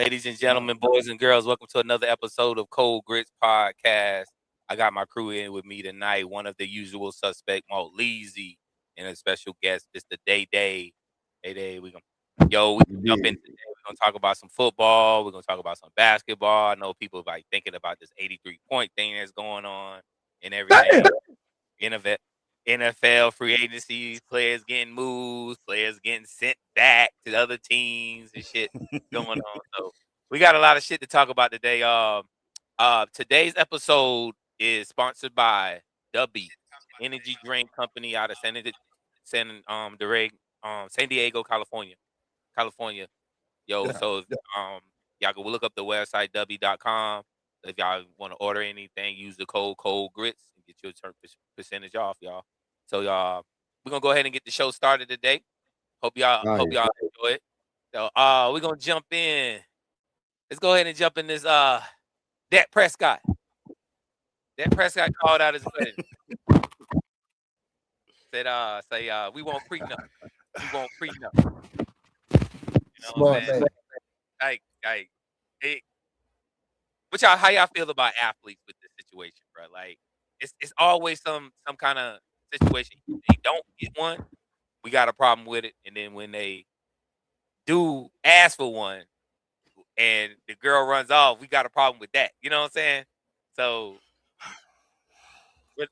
Ladies and gentlemen, boys and girls, welcome to another episode of Cold Gryts Podcast. I got my crew in with me tonight. One of the usual suspect, Mo Leezy, and a special guest, Mr. Day Day. We can jump in today. We're gonna talk about some football. We're gonna talk about some basketball. I know people like thinking about this 83-point thing that's going on and everything. NFL free agency, players getting moved, players getting sent back to other teams and shit going on. So we got a lot of shit to talk about today. Today's episode is sponsored by Dubby Energy Drink Company out of San Diego, California. So y'all go look up the website dubby.com. If y'all want to order anything, use the code Cold Gryts and get your percentage off, y'all. So we're gonna go ahead and get the show started today. Hope y'all enjoy it. So we're gonna jump in. Let's go ahead and jump in this Dak Prescott. Dak Prescott called out his wedding. Said we won't prenup. We won't prenup. You know what I'm saying? How y'all feel about athletes with this situation, bro? Like it's always some kind of situation. They don't get one, we got a problem with it. And then when they do ask for one and the girl runs off, we got a problem with that. You know what I'm saying? So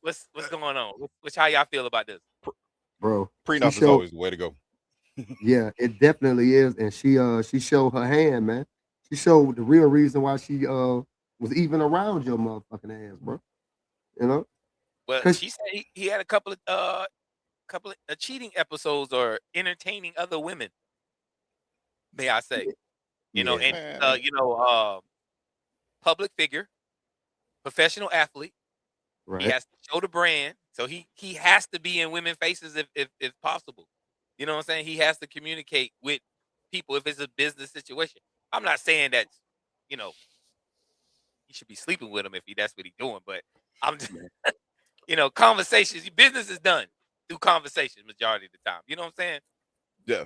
what's going on? How y'all feel about this? Bro, prenup is always the way to go. Yeah, it definitely is. And she showed her hand, man. She showed the real reason why she was even around your motherfucking ass, bro. You know? Well, she said he had a couple of cheating episodes or entertaining other women. May I say? Public figure, professional athlete. Right. He has to show the brand, so he has to be in women's faces if possible. You know what I'm saying? He has to communicate with people if it's a business situation. I'm not saying that, he should be sleeping with him if that's what he's doing, but I'm just, conversations. Business is done through conversations majority of the time. You know what I'm saying? Yeah.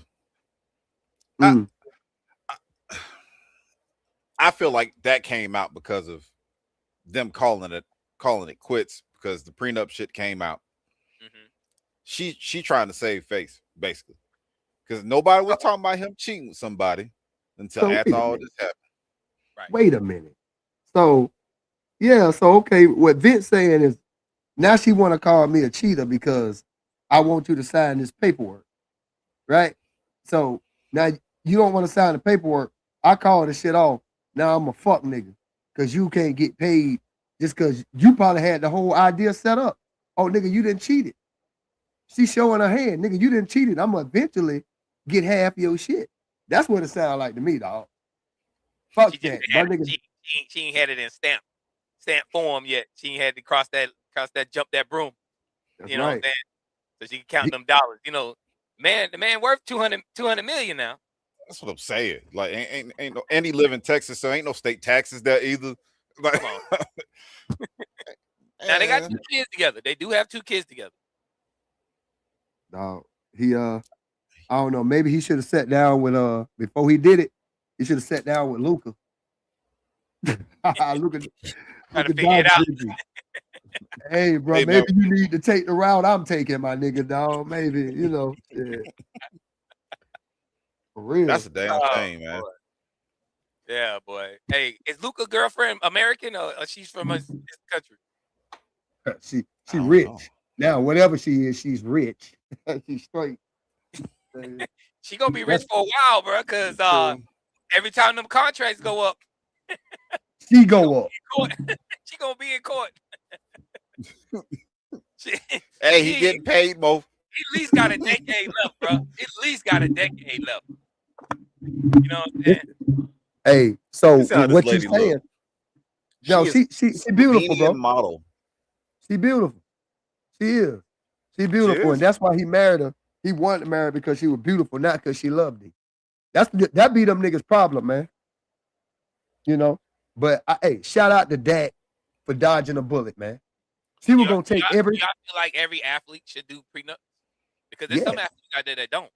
I feel like that came out because of them calling it quits because the prenup shit came out. Mm-hmm. She trying to save face basically because nobody was talking about him cheating with somebody until after all this happened. Right. Wait a minute. So okay, what Vince saying is now she want to call me a cheater because I want you to sign this paperwork, right? So now you don't want to sign the paperwork. I call the shit off. Now I'm a fuck nigga because you can't get paid just because you probably had the whole idea set up. Oh, nigga, you didn't cheat it. She's showing her hand. Nigga, you didn't cheat it. I'm going to eventually get half your shit. That's what it sounds like to me, dog. Fuck that. She ain't had it in stamp form yet. She ain't had to jump that broom. That's you know what I'm saying? So she can count them dollars. The man worth 200 million now. That's what I'm saying. Like ain't no, and he live in Texas, so ain't no state taxes there either. Like, come on. Now they got 2 kids together. They do have 2 kids together. No, I don't know. Maybe he should have sat down with before he did it. He should have sat down with Luca. Luca trying to figure it out. Hey, bro, maybe you need to take the route I'm taking, my nigga, dog. Maybe, yeah. For real. That's a damn shame, man. Boy. Yeah, boy. Hey, is Luca's girlfriend American or she's from his country? She rich. Now, whatever she is, she's rich. She's straight. She gonna be rich for a while, bro, because every time them contracts go up, she go up. She gonna be in court. Hey, he getting paid, Mo. He at least got a decade left, bro. At least got a decade left. You know what I'm saying? Hey, so what you saying? No, she beautiful, bro. Model. She beautiful. She is. She beautiful, and that's why he married her. He wanted to marry her because she was beautiful, not because she loved him. That be them niggas' problem, man. But hey, shout out to Dak for dodging a bullet, man. She was gonna take every. Y'all feel like every athlete should do prenup because there's some athletes out there that don't.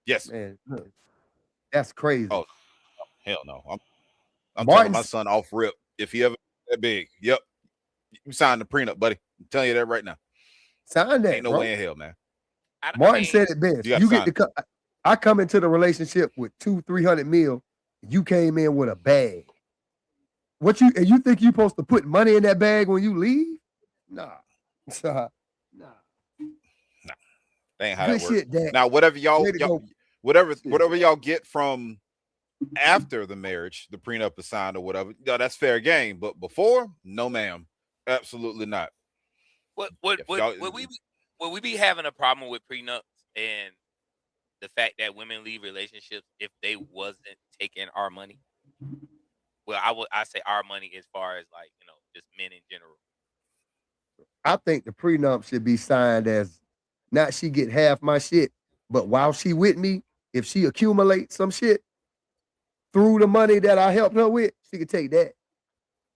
Yes, man. That's crazy. Oh, Hell no. I'm telling my Martin, son off rip if he ever that big. Yep. You signed the prenup, buddy. I'm telling you that right now. sign that, Ain't no bro. way in hell, man. I Martin mean, said it best. You got to You get sign to it. cut. I come into the relationship with 200-300 mil. You came in with a bag. And you think you supposed to put money in that bag when you leave? Nah. Nah. Nah, that ain't how Good that works. shit, Dad. Now, whatever Way to go. whatever y'all get from after the marriage, the prenup is signed or whatever, that's fair game. But before, no, ma'am, absolutely not. would If y'all, we be having a problem with prenups and the fact that women leave relationships if they wasn't taking our money? Well, I say our money as far as like, just men in general. I think the prenup should be signed as not she get half my shit, but while she with me, if she accumulates some shit through the money that I helped her with, she could take that.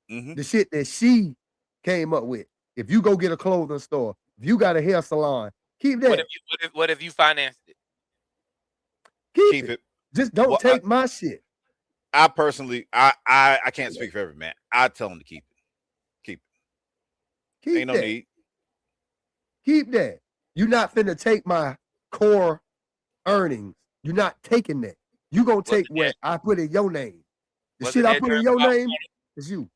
mm-hmm. The shit that she came up with. If you go get a clothing store, if you got a hair salon, keep that. What if you financed it? Keep it. Just don't take my shit. I personally, I can't speak for every man. I tell them to keep it. Ain't no need. Keep that. You're not finna take my core earnings. You're not taking that. You gonna take what I put in your name. The shit I put in your name is you.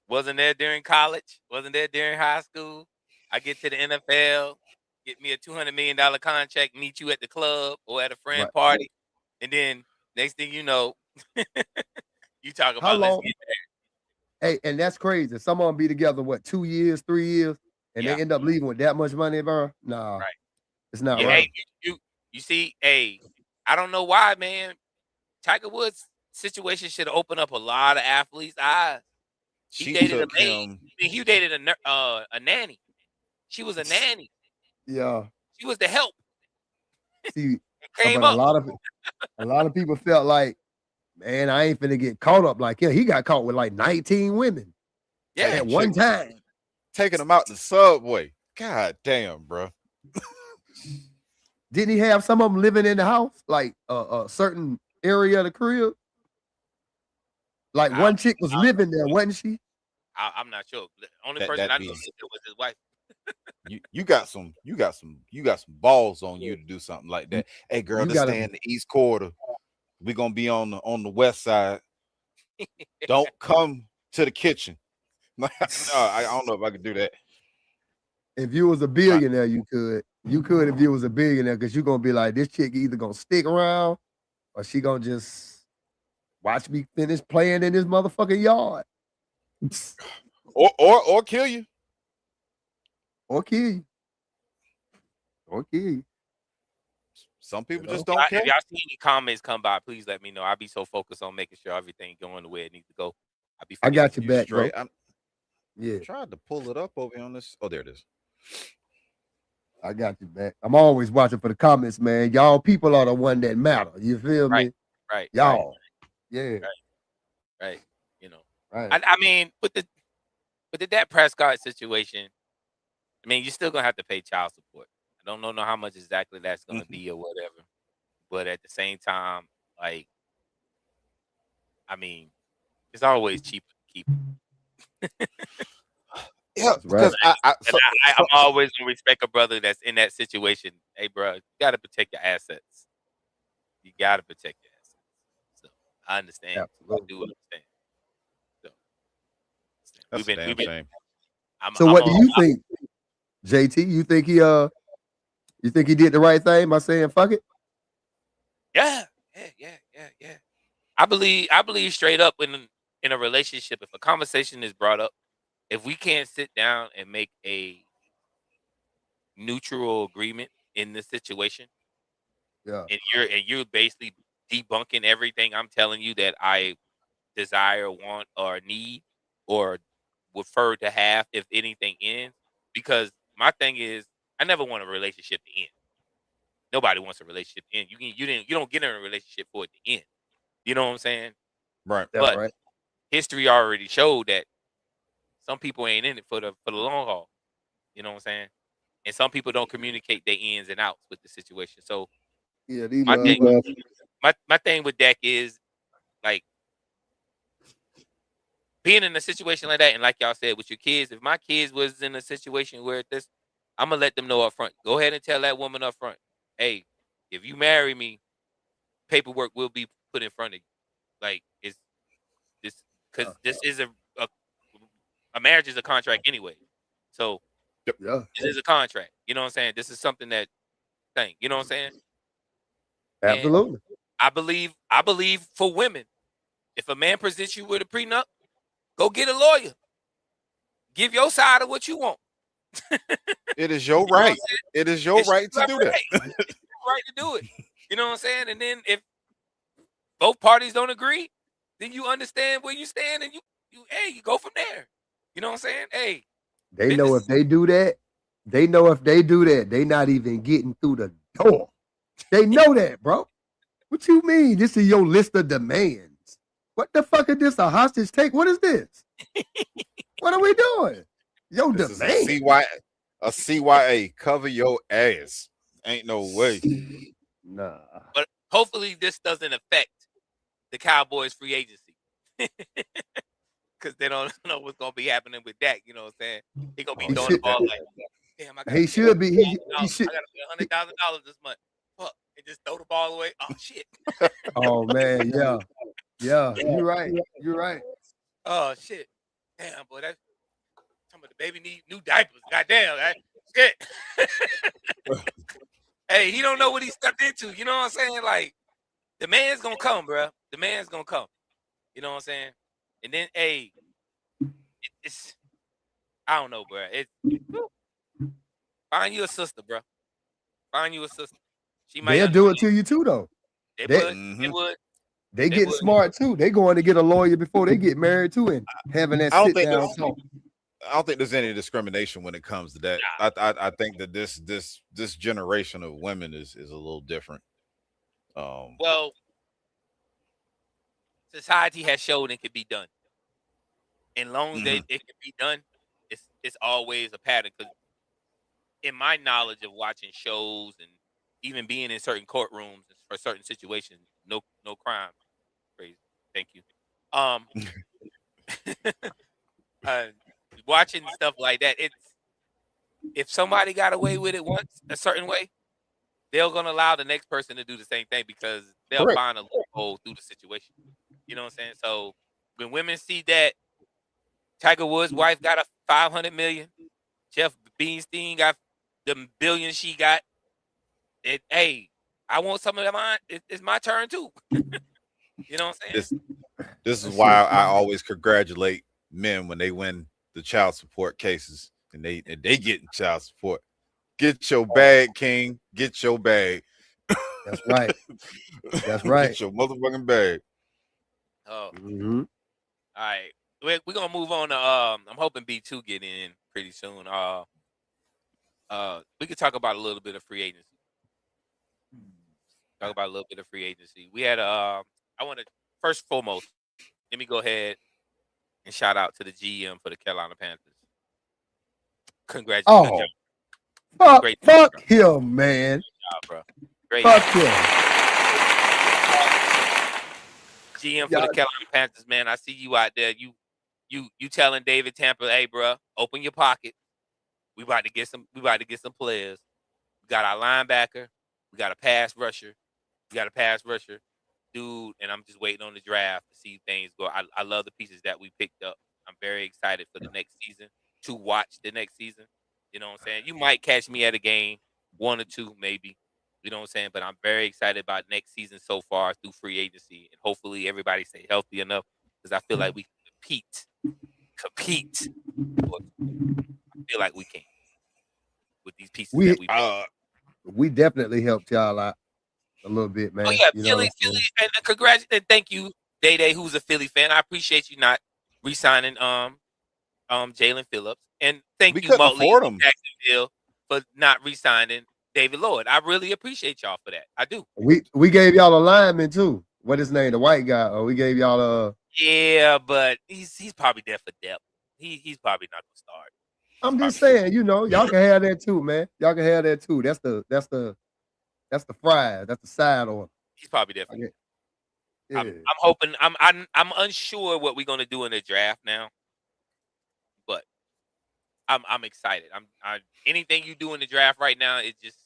Wasn't there during college? Wasn't there during high school? I get to the NFL, get me a $200 million contract, meet you at the club or at a friend party, and then next thing you know, you talk about let's get there. Hey, and that's crazy. Some of them be together 2 years, 3 years, and they end up leaving with that much money, bro. Nah, it's not right. Hey, you see, I don't know why, man. Tiger Woods' situation should open up a lot of athletes' eyes. He dated a maid. He dated a nanny. She was a nanny. Yeah. She was the help. See, but a lot of people felt like, man, I ain't finna get caught up like him. He got caught with like 19 women. Yeah. At one time. Taking them out the subway. God damn, bro. Didn't he have some of them living in the house? Like a certain area of the crib? Like one chick was living there, wasn't she? I'm not sure. The only person I knew was his wife. You got some balls on you to do something like that. Hey girl, to stay in the East Quarter. We're gonna be on the west side. Don't come to the kitchen. No, I don't know if I could do that. If you was a billionaire, you could. You could if you was a billionaire, because you're gonna be like, this chick either gonna stick around or she gonna just watch me finish playing in this motherfucking yard. Or kill you. Or kill you. Or kill you. Some people just don't care. If y'all see any comments come by, please let me know. I'll be so focused on making sure everything going the way it needs to go. I got your back, straight. bro. I tried to pull it up over here on this. Oh, there it is. I got you back. I'm always watching for the comments, man. Y'all people are the one that matter. You feel me? Right. Y'all. Yeah. Right. You know. Right. I mean, with the Dak Prescott situation, I mean, you're still gonna have to pay child support. I don't know how much exactly that's gonna be or whatever. But at the same time, like, I mean, it's always cheaper to keep it. Yeah, because I'm always gonna respect a brother that's in that situation. Hey, bro, you gotta protect your assets. You gotta protect your assets. So I understand. I do understand. So that's the damn shame. So what do you think, JT? You think he did the right thing by saying fuck it? Yeah. I believe straight up in a relationship, if a conversation is brought up, if we can't sit down and make a neutral agreement in this situation, and you're basically debunking everything I'm telling you that I desire, want, or need, or prefer to have if anything ends, because my thing is I never want a relationship to end. Nobody wants a relationship to end. You don't get in a relationship for it to end. You know what I'm saying? Right. But history already showed that some people ain't in it for the long haul. You know what I'm saying? And some people don't communicate their ins and outs with the situation. So my thing with Dak is, like, being in a situation like that, and like y'all said with your kids, if my kids was in a situation where this, I'm gonna let them know up front. Go ahead and tell that woman up front, hey, if you marry me, paperwork will be put in front of you. Like it's this because this is a marriage is a contract anyway. So Yeah, this is a contract. You know what I'm saying? This is something that thing. You know what I'm saying? absolutely. And I believe for women, if a man presents you with a prenup, go get a lawyer. Give your side of what you want. It is your right. It is your right to do that. It's your right to do it. You know what I'm saying? And then if both parties don't agree, then you understand where you stand and you go from there. You know what I'm saying? Hey, they know if they do that, they not even getting through the door. They know that, bro. What you mean? This is your list of demands. What the fuck is this? A hostage take? What is this? What are we doing? Yo, this demand. Is a CYA. Cover your ass. Ain't no way. Nah. But hopefully this doesn't affect the Cowboys free agency. Because they don't know what's gonna be happening with Dak. You know what I'm saying? He gonna be throwing the ball like, damn, he should be. He should. I gotta pay $100,000 this month. Fuck, and just throw the ball away. Oh shit. Oh man, yeah. You're right. You're right. Oh shit. Damn, boy, that's some of the baby need new diapers. Goddamn, that shit. Hey, he don't know what he stepped into. You know what I'm saying? Like, the man's gonna come, bro. The man's gonna come. You know what I'm saying? And then, hey, it's I don't know, bro. Find you a sister, bro. Find you a sister. She might. They'll do it to you too, though. They would. They get smart too. They going to get a lawyer before they get married too, and having that sit down talk. I don't think there's any discrimination when it comes to that. I think that this generation of women is a little different. Well, society has shown it can be done. And long as it can be done, it's always a pattern. Because in my knowledge of watching shows and even being in certain courtrooms for certain situations, no crime. Crazy. Thank you. Watching stuff like that, it's if somebody got away with it once a certain way, they're gonna allow the next person to do the same thing because they'll find a loophole through the situation. You know what I'm saying? So when women see that Tiger Woods' wife got a $500 million, Jeff Beenstein got the billion she got, hey, I want some of mine. It's my turn too. You know what I'm saying? This is why I always congratulate men when they win the child support cases and they get child support. Get your bag, King. Get your bag. That's right. That's right. Get your motherfucking bag. Oh. Mm-hmm. All right. We're gonna move on to I'm hoping B2 get in pretty soon. We could talk about a little bit of free agency. We had I want to first and foremost, let me go ahead and shout out to the GM for the Carolina Panthers. Congratulations. Oh, fuck him, man. Great job, bro. Great. Fuck him. GM for the Carolina Panthers, man. I see you out there. You telling David Tampa, hey, bro, open your pocket. We about to get some players. We got our linebacker. We got a pass rusher. Dude, and I'm just waiting on the draft to see things go. I love the pieces that we picked up. I'm very excited for the next season, to watch the next season. You know what I'm saying? You might catch me at a game, 1 or 2 maybe. You know what I'm saying? But I'm very excited about next season so far through free agency. And hopefully everybody stay healthy enough because I feel like we can compete. I feel like we can with these pieces that we picked. We definitely helped y'all out a little bit, man. Oh yeah, Philly, and congrats and thank you, Day, who's a Philly fan. I appreciate you not re-signing Jalen Phillips, and thank you, Motley Jacksonville, for not re-signing David Lloyd. I really appreciate y'all for that. I do. We gave y'all a lineman too. What his name? The white guy. Or we gave y'all a. Yeah, but he's probably there for depth. He's probably not gonna start. I'm just saying, y'all can have that too, man. Y'all can have that too. That's the fries. That's the side order. He's probably there for depth. Yeah. I'm hoping. I'm unsure what we're gonna do in the draft now, but I'm excited. Anything you do in the draft right now, it's just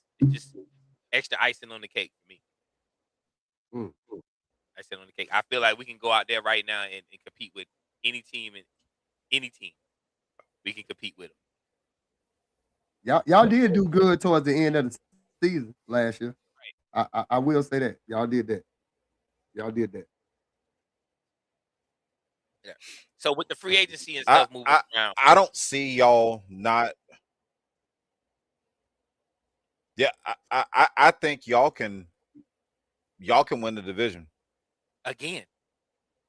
extra icing on the cake for me. Mm. Icing on the cake. I feel like we can go out there right now and compete with any team and any team. We can compete with them. Y'all did do good towards the end of the season last year. Right. I will say that. Y'all did that. Yeah. So with the free agency and stuff moving around, I don't see y'all not. Yeah, I think y'all can win the division again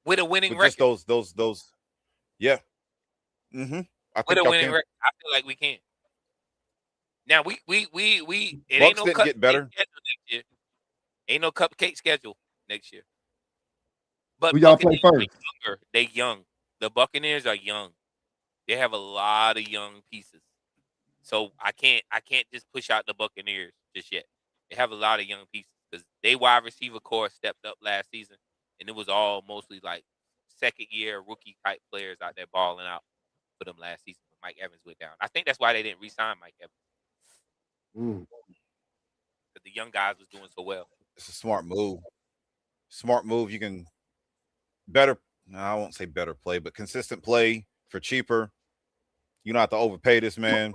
with a winning with record. just those. Yeah. Mm-hmm. I With think a y'all winning can. record, I feel like we can. Now we it ain't Bucks no didn't cupcake get better. schedule next year. Ain't no cupcake schedule next year. But Who y'all play Buccaneers first? are younger. They young. The Buccaneers are young. They have a lot of young pieces. So I can't just push out the Buccaneers just yet. They have a lot of young pieces because they wide receiver core stepped up last season, and it was all mostly like second year rookie type players out there balling out for them last season. Mike Evans went down. I think that's why they didn't re-sign Mike Evans because the young guys was doing so well. It's a smart move. Smart move. You can better. No, I won't say better play, but consistent play for cheaper. You don't have to overpay this man.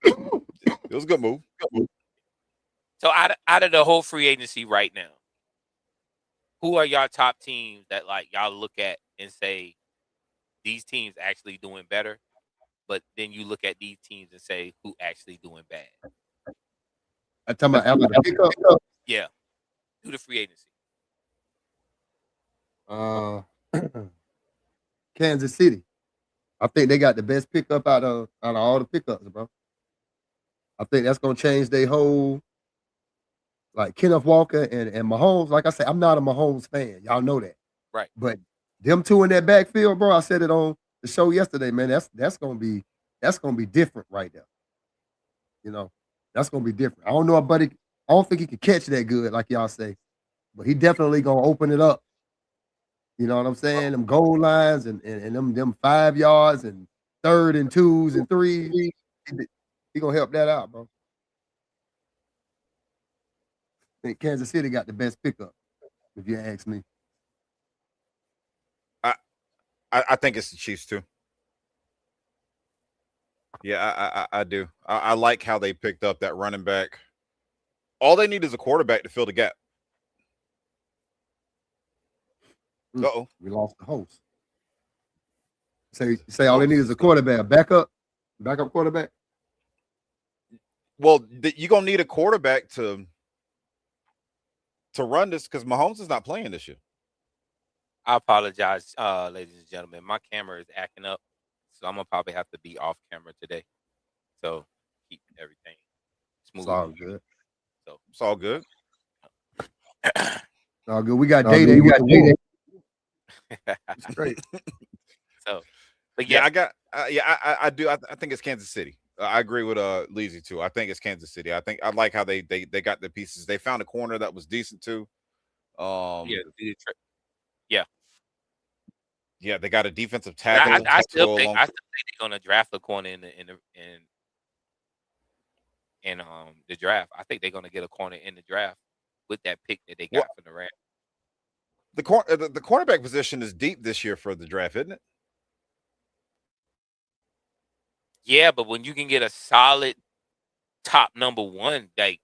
It was a good move. So out of the whole free agency right now, who are y'all top teams that like y'all look at and say these teams actually doing better? But then you look at these teams and say who actually doing bad. I'm talking about after the pickup. Yeah, through the free agency. Kansas City. I think they got the best pickup out of all the pickups, bro. I think that's gonna change their whole like Kenneth Walker and Mahomes. Like I said, I'm not a Mahomes fan. Y'all know that. Right. But them two in that backfield, bro, I said it on the show yesterday, man. That's gonna be different right there. You know, that's gonna be different. I don't know, buddy. I don't think he can catch that good, like y'all say, but he definitely gonna open it up. You know what I'm saying? Them goal lines and them 5 yards and 3rd and 2s and 3s. He gonna help that out, bro. I think Kansas City got the best pickup, if you ask me. I think it's the Chiefs too. Yeah, I do. I like how they picked up that running back. All they need is a quarterback to fill the gap. Uh-oh. We lost the host. Say all they need is a quarterback, backup quarterback. Well, you're gonna need a quarterback to run this because Mahomes is not playing this year. I apologize, ladies and gentlemen. My camera is acting up, so I'm gonna probably have to be off camera today. So keep everything smooth. It's all good. So it's all good. All good. We got Day Day. We got Day Day. Great. So, but yeah, I do. I think it's Kansas City. I agree with Leezy too. I think it's Kansas City. I like how they got the pieces. They found a corner that was decent too. Yeah, they got a defensive tackle. I still think they're gonna draft a corner in the draft. I think they're gonna get a corner in the draft with that pick that they got from the Rams. The cornerback position is deep this year for the draft, isn't it? Yeah, but when you can get a solid top number one, like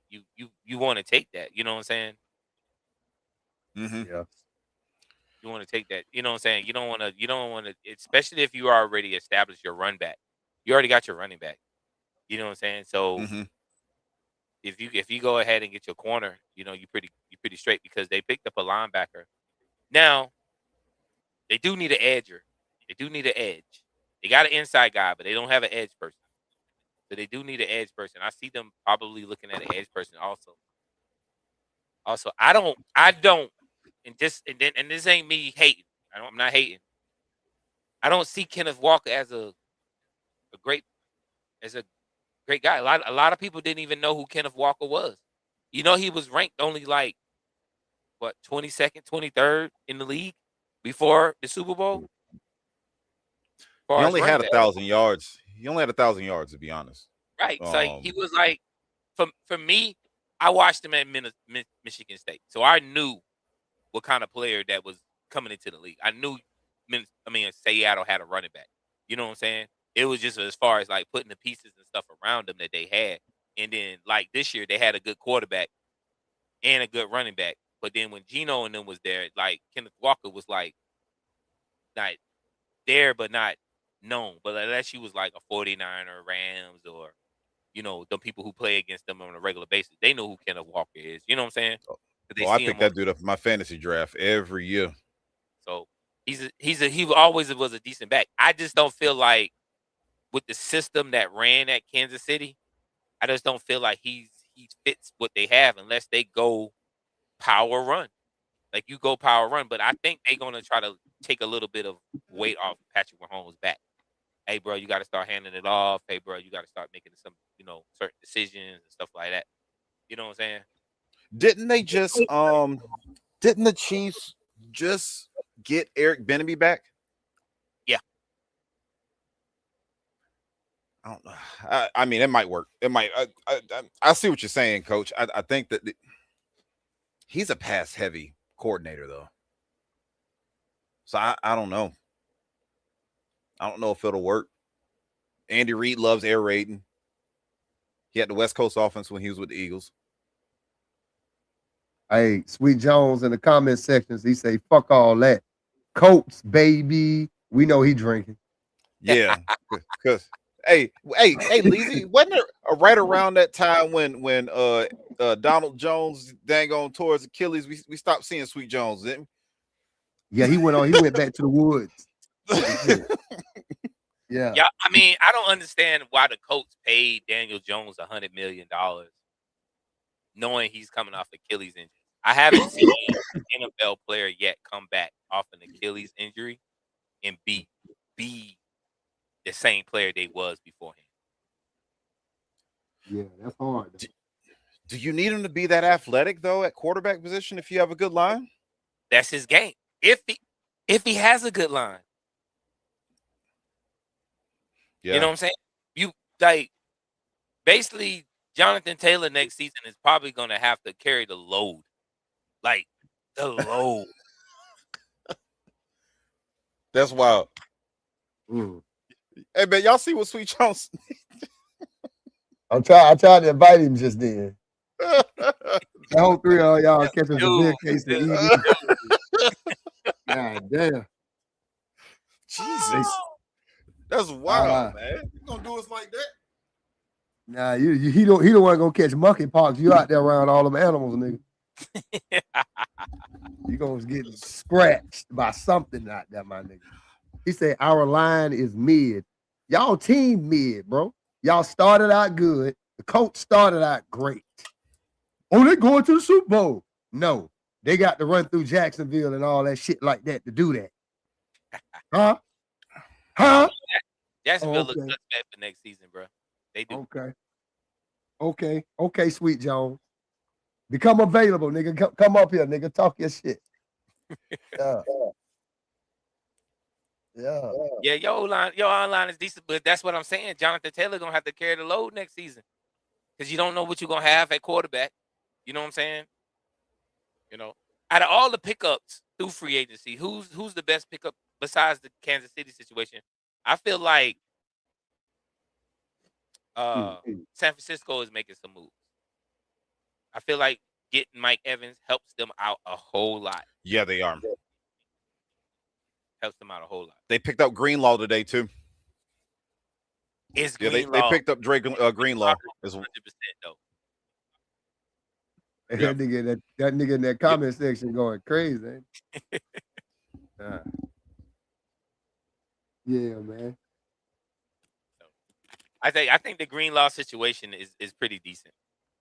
you want to take that. You know what I'm saying? Mm-hmm. Yeah. You want to take that. You know what I'm saying? You don't want to, especially if you already established your run back. You already got your running back. You know what I'm saying? So if you go ahead and get your corner, you know, you're pretty straight because they picked up a linebacker. Now, they do need an edger. They do need an edge. They got an inside guy, but they don't have an edge person. So they do need an edge person. I see them probably looking at an edge person also. Also, I don't, and this ain't me hating. I'm not hating. I don't see Kenneth Walker as a great guy. A lot of people didn't even know who Kenneth Walker was. You know, he was ranked only like what 22nd, 23rd in the league before the Super Bowl. He only had 1,000 yards. He only had 1,000 yards, to be honest. Right. So he was like, for me, I watched him at Michigan State, so I knew what kind of player that was coming into the league. I knew, Seattle had a running back. You know what I'm saying? It was just as far as like putting the pieces and stuff around them that they had, and then like this year they had a good quarterback and a good running back. But then when Geno and them was there, like Kenneth Walker was like not there, but not known. But unless you was like a 49er, Rams, or the people who play against them on a regular basis, they know who Kenneth Walker is. You know what I'm saying? I pick that dude up for my fantasy draft every year. So he always was a decent back. I just don't feel like with the system that ran at Kansas City, I just don't feel like he fits what they have unless they go power run. Like you go power run, but I think they're gonna try to take a little bit of weight off Patrick Mahomes' back. Hey, bro, you got to start handing it off. Hey, bro, you got to start making some, certain decisions and stuff like that. You know what I'm saying? Didn't they just didn't the Chiefs just get Eric Bieniemy back? Yeah. I don't know. I mean, it might work. It might. I see what you're saying, Coach. I think that he's a pass heavy coordinator, though. So I don't know. I don't know if it'll work. Andy Reid loves air raiding. He had the West Coast offense when he was with the Eagles. Hey, Sweet Jones in the comment sections, he say, fuck all that. Colts, baby. We know he drinking. Yeah. Because hey, Leezy, wasn't it right around that time when Donald Jones dang on towards Achilles, we stopped seeing Sweet Jones, didn't we? Yeah, he went back to the woods. Yeah. Yeah, I mean, I don't understand why the Colts paid Daniel Jones $100 million, knowing he's coming off Achilles injury. I haven't seen an NFL player yet come back off an Achilles injury and be the same player they was beforehand. Yeah, that's hard. Do you need him to be that athletic though at quarterback position if you have a good line? That's his game. If he has a good line. Yeah. You know what I'm saying? You like basically Jonathan Taylor next season is probably gonna have to carry the load. Like the load. That's wild. Hey man, y'all see what Sweet Jones? I tried to invite him just then. The whole three of y'all catching the beer case to eat. God damn. Jesus. That's wild, man. You gonna do us like that? Nah, he don't want to go catch monkeypox. You out there around all them animals, nigga. You gonna get scratched by something out there, my nigga. He said our line is mid. Y'all team mid, bro. Y'all started out good. The Colts started out great. Oh, they going to the Super Bowl. No, they got to run through Jacksonville and all that shit like that to do that. Huh? Jacksonville looks bad for next season, bro. They do. Okay, Sweet Jones. Become available, nigga. Come up here, nigga. Talk your shit. Yeah. Yeah, your online is decent, but that's what I'm saying. Jonathan Taylor gonna have to carry the load next season because you don't know what you're gonna have at quarterback. You know what I'm saying? Out of all the pickups through free agency, who's the best pickup besides the Kansas City situation? I feel like San Francisco is making some moves. I feel like getting Mike Evans helps them out a whole lot. Yeah, they are. Helps them out a whole lot. They picked up Greenlaw today too. They picked up Drake Greenlaw as 100% though. That nigga in that comment section going crazy. Yeah, man. I think the Greenlaw situation is pretty decent.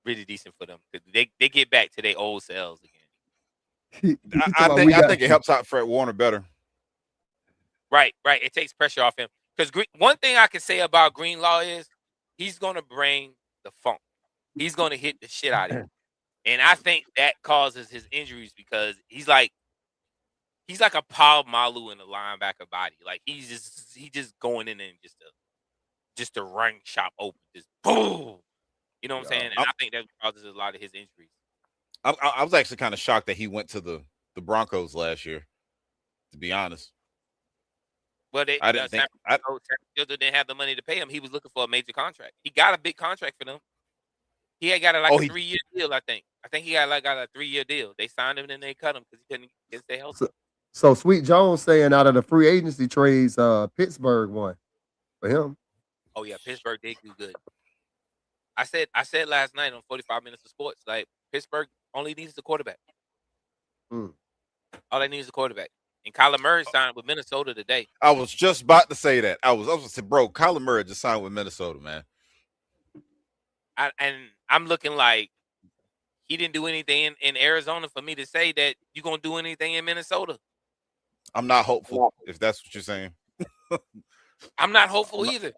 Really decent for them. They get back to their old selves again. I think it helps out Fred Warner better. Right. It takes pressure off him. Because one thing I can say about Greenlaw is he's going to bring the funk. He's going to hit the shit out of him. And I think that causes his injuries because he's like a Paul Malu in a linebacker body. Like he's just going in and just to run shop open, just boom. You know what I'm saying? And I think that causes a lot of his injuries. I was actually kind of shocked that he went to the Broncos last year, to be honest. Well, I didn't think San Francisco didn't have the money to pay him. He was looking for a major contract. He got a big contract for them. He had got a 3-year deal, I think. I think he got a 3-year deal. They signed him and then they cut him because he couldn't stay healthy. So Sweet Jones saying out of the free agency trades, Pittsburgh won for him. Oh yeah, Pittsburgh did do good. I said last night on 45 Minutes of Sports, like Pittsburgh only needs a quarterback. All they need is a quarterback. And Kyler Murray signed with Minnesota today. I was just about to say that. I was going to say, bro, Kyler Murray just signed with Minnesota, man. I'm looking like he didn't do anything in Arizona for me to say that you're going to do anything in Minnesota. I'm not hopeful, if that's what you're saying. I'm not hopeful either.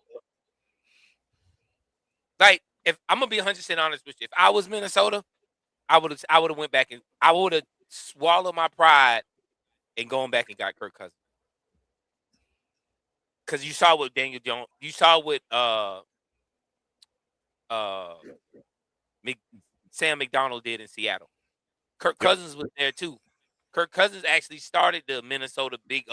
Like, if I'm going to be 100% honest with you, if I was Minnesota, I would have went back and I would have swallowed my pride and going back and got Kirk Cousins. Because you saw what Daniel Jones, you saw what Sam McDonald did in Seattle. Kirk Cousins was there too. Kirk Cousins actually started the Minnesota big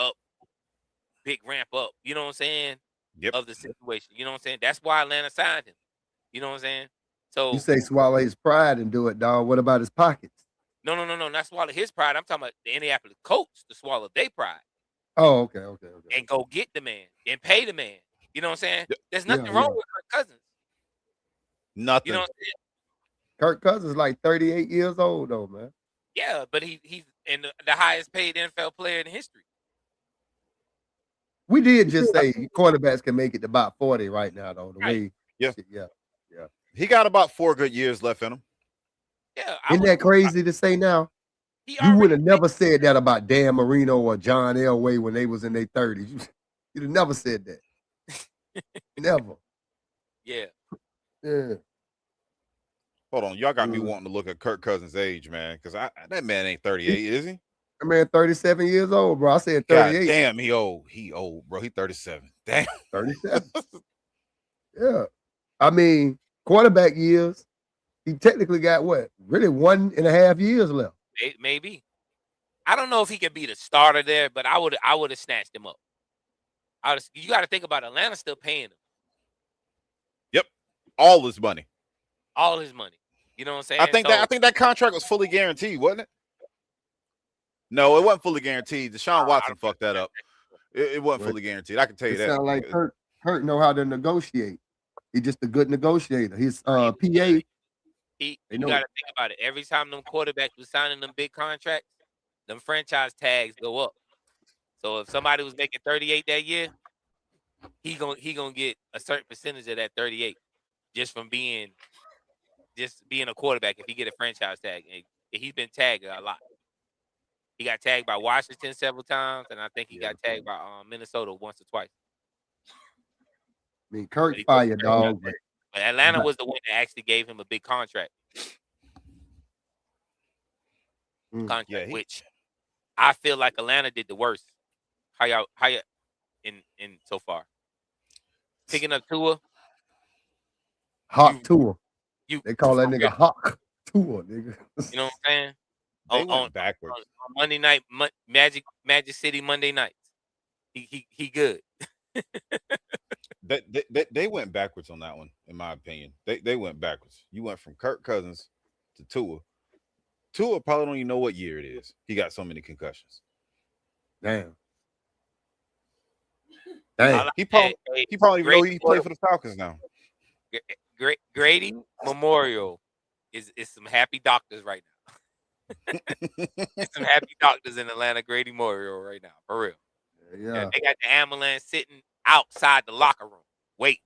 ramp up. You know what I'm saying? Yep. Of the situation. You know what I'm saying? That's why Atlanta signed him. You know what I'm saying? So you say swallow his pride and do it, dog. What about his pockets? No. Not swallow his pride. I'm talking about the Indianapolis Colts to swallow their pride. Oh, okay. And go get the man and pay the man. You know what I'm saying? There's nothing wrong with Kirk Cousins. Nothing. You know what I'm saying? Kirk Cousins is like 38 years old, though, man. Yeah, but he's in the highest paid NFL player in history. We did just say quarterbacks can make it to about 40 right now, though. The way, yeah. He got about 4 good years left in him. Yeah, isn't that crazy to say now? You would have never said that about Dan Marino or John Elway when they was in their 30s. You'd have never said that. Never. Yeah. Hold on, y'all got me wanting to look at Kirk Cousins' age, man, because that man ain't 38, is he? That man 37 years old, bro. I said 38. God damn, he old. He old, bro. He 37. Damn. 37. Yeah. I mean, quarterback years, he technically got what? Really 1.5 years left. Maybe. I don't know if he could be the starter there, but I would have snatched him up. You got to think about Atlanta still paying him. Yep. All his money. All his money. You know what I'm saying? I think that contract was fully guaranteed, wasn't it? No, it wasn't fully guaranteed. Deshaun Watson fucked that up. It wasn't fully guaranteed. I can tell you that. Sound like Kirk know how to negotiate. He's just a good negotiator. His PA. You got to think about it. Every time them quarterbacks was signing them big contracts, them franchise tags go up. So if somebody was making 38 that year, he gonna get a certain percentage of that 38 just from being a quarterback. If he get a franchise tag, and he's been tagged a lot. He got tagged by Washington several times, and I think he got tagged by Minnesota once or twice. I mean, Kirk fired, dog. But Atlanta was the one that actually gave him a big contract. Which I feel like Atlanta did the worst. How y'all in so far? Picking up Tua. Hawk Tua. They call that nigga Hawk Tua, nigga. You know what I'm saying? They went backwards. On Monday night, Magic City Monday nights. He good. They went backwards on that one, in my opinion. They went backwards. You went from Kirk Cousins to Tua. Tua probably don't even know what year it is. He got so many concussions. Damn. He probably even know he played for the Falcons now. Grady Memorial is some happy doctors right now. Some happy doctors in Atlanta, Grady Memorial right now, for real. Yeah. They got the ambulance sitting outside the locker room. Wait.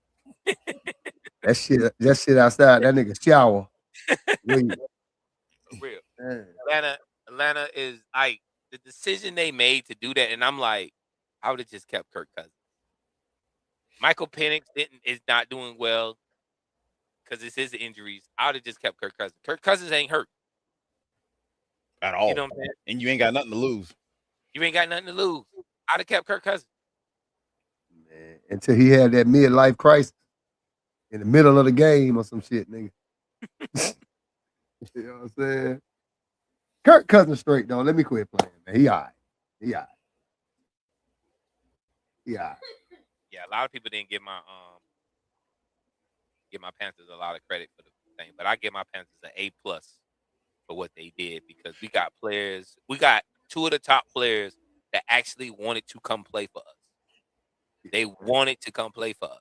That shit outside. That nigga shower. Wait. For real. Atlanta is like the decision they made to do that, and I'm like, I would have just kept Kirk Cousins. Michael Penix is not doing well because it's his injuries. I would have just kept Kirk Cousins. Kirk Cousins ain't hurt. at all. You know what I'm saying? And you ain't got nothing to lose. You ain't got nothing to lose. I'd have kept Kirk Cousins. Man, until he had that midlife crisis in the middle of the game or some shit, nigga. You know what I'm saying? Kirk Cousins straight though. Let me quit playing, man. He all right. Yeah, a lot of people didn't give my Panthers a lot of credit for the thing, but I give my Panthers an A+ for what they did, because we got players. We got two of the top players that actually wanted to come play for us. They wanted to come play for us.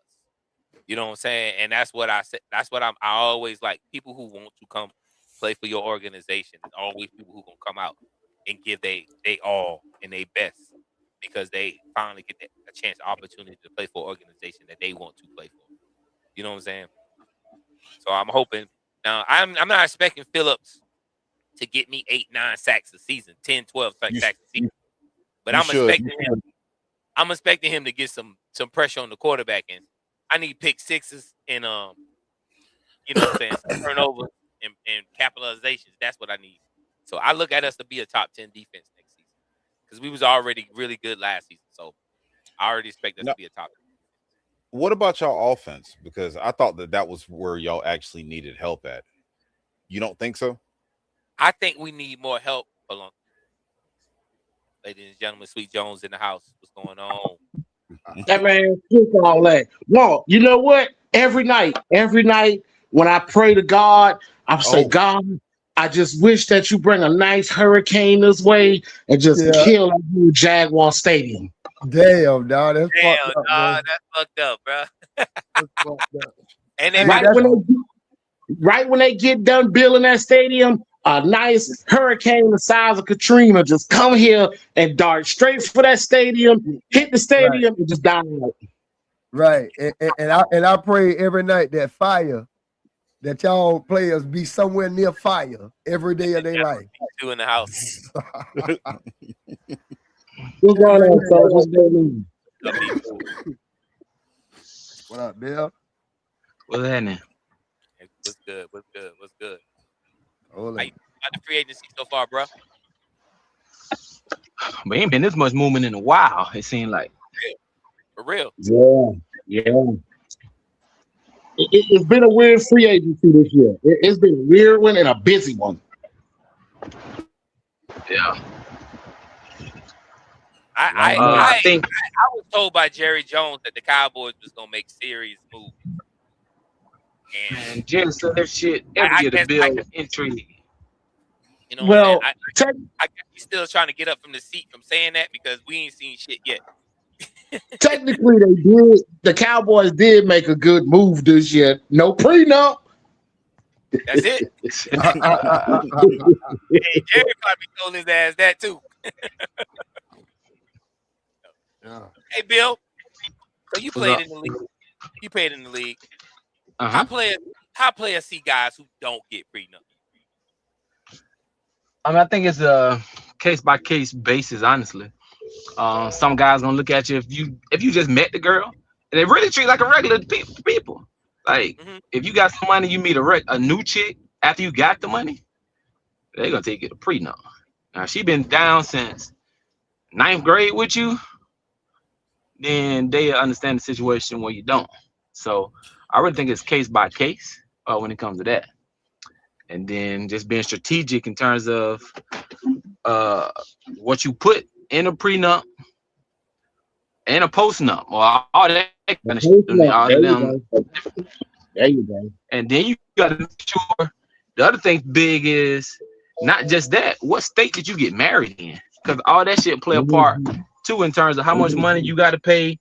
You know what I'm saying? And that's what I said. That's what I always like. People who want to come play for your organization is always people who gonna come out and give they all and they best, because they finally get a chance, opportunity to play for an organization that they want to play for. You know what I'm saying? So I'm hoping. Now I'm not expecting Phillips to get me 8-9 sacks a season, 10-12 sacks a season, but I'm expecting him to get some pressure on the quarterback, and I need pick sixes and you know what I'm saying, some turnovers and capitalizations. That's what I need. So I look at us to be a top 10 defense next season, because we was already really good last season. So I already expect us to be a top 10. What about y'all offense? Because I thought that was where y'all actually needed help at. You don't think so? I think we need more help. Hold on. Ladies and gentlemen, Sweet Jones in the house. What's going on? That man, all that. No, you know what? Every night when I pray to God, I say, God, I just wish that you bring a nice hurricane this way and just kill that new Jaguar Stadium. Damn, dog. That's fucked up, that's fucked up, bro. That's fucked up. And right when they get done building that stadium, a nice hurricane the size of Katrina just come here and dart straight for that stadium, hit the stadium, and just die out. Right. And I pray every night that y'all players be somewhere near fire every day of their life. Two in the house. What's going on, folks? What's going on? What up, Bill? What's happening? What's good? Hold on. How the free agency so far, bro? But ain't been this much movement in a while, it seemed like. For real. Yeah. It's been a weird free agency this year. It's been a weird one and a busy one. Yeah. I think I was told by Jerry Jones that the Cowboys was gonna make serious moves. And Jerry said that shit every year to build intrigue. You know what I'm saying? I guess he's still trying to get up from the seat from saying that, because we ain't seen shit yet. Technically, they did. The Cowboys did make a good move this year. No prenup. That's it. Hey, Jerry probably told his ass that too. Yeah. Hey, Bill. So you played in the league. Uh-huh. How players see guys who don't get prenup? I mean, I think it's a case-by-case basis, honestly. Some guys gonna look at you if you just met the girl, and they really treat you like a regular people. Like, if you got some money, you meet a new chick after you got the money, they're gonna take you to prenup. Now, she been down since 9th grade with you, then they understand the situation where you don't. So I really think it's case by case when it comes to that. And then just being strategic in terms of what you put in a prenup and a postnup, or all that kind of shit. There you go. And then you got to make sure the other thing big is not just that. What state did you get married in? Because all that shit play a part too in terms of how much money you got to pay,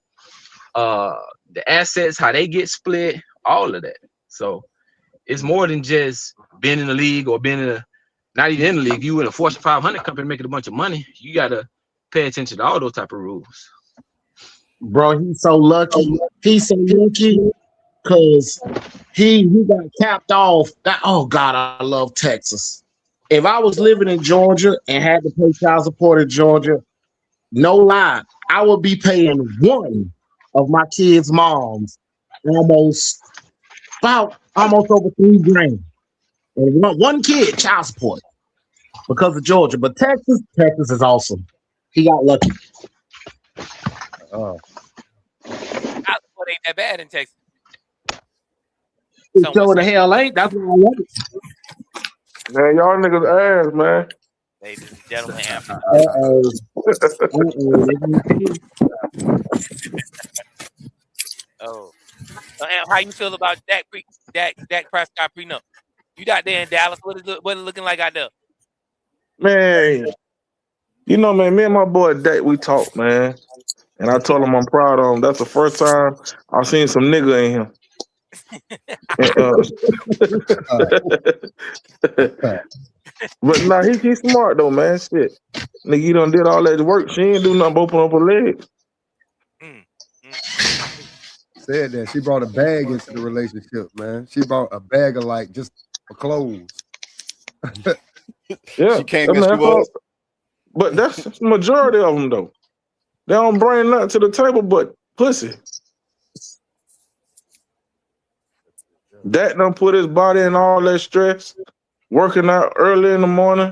the assets, how they get split, all of that. So it's more than just being in the league or not even in the league. You in a Fortune 500 company making a bunch of money. You got to pay attention to all those type of rules. Bro, he's so lucky. He's so lucky because he got capped off. Oh, God, I love Texas. If I was living in Georgia and had to pay child support in Georgia, no lie, I would be paying one of my kids' moms almost over $3,000. And one kid child support. because of Georgia. But Texas is awesome. He got lucky. College football ain't that bad in Texas. So the hell ain't. That's why I love it. Man, y'all niggas ass, man. Ladies and gentlemen, oh, how you feel about Dak Prescott prenup? You got there in Dallas. What is it looking like out there? Man, you know, man, me and my boy Dak, we talked, man. And I told him I'm proud of him. That's the first time I've seen some nigga in him. But nah, he's smart though, man. Shit. Nigga, you done did all that work. She ain't do nothing but open up her legs. Said that she brought a bag into the relationship, man. She brought a bag of like just for clothes. Yeah, she can't mess you up. But that's the majority of them though. They don't bring nothing to the table but pussy. That done put his body in all that stress, working out early in the morning,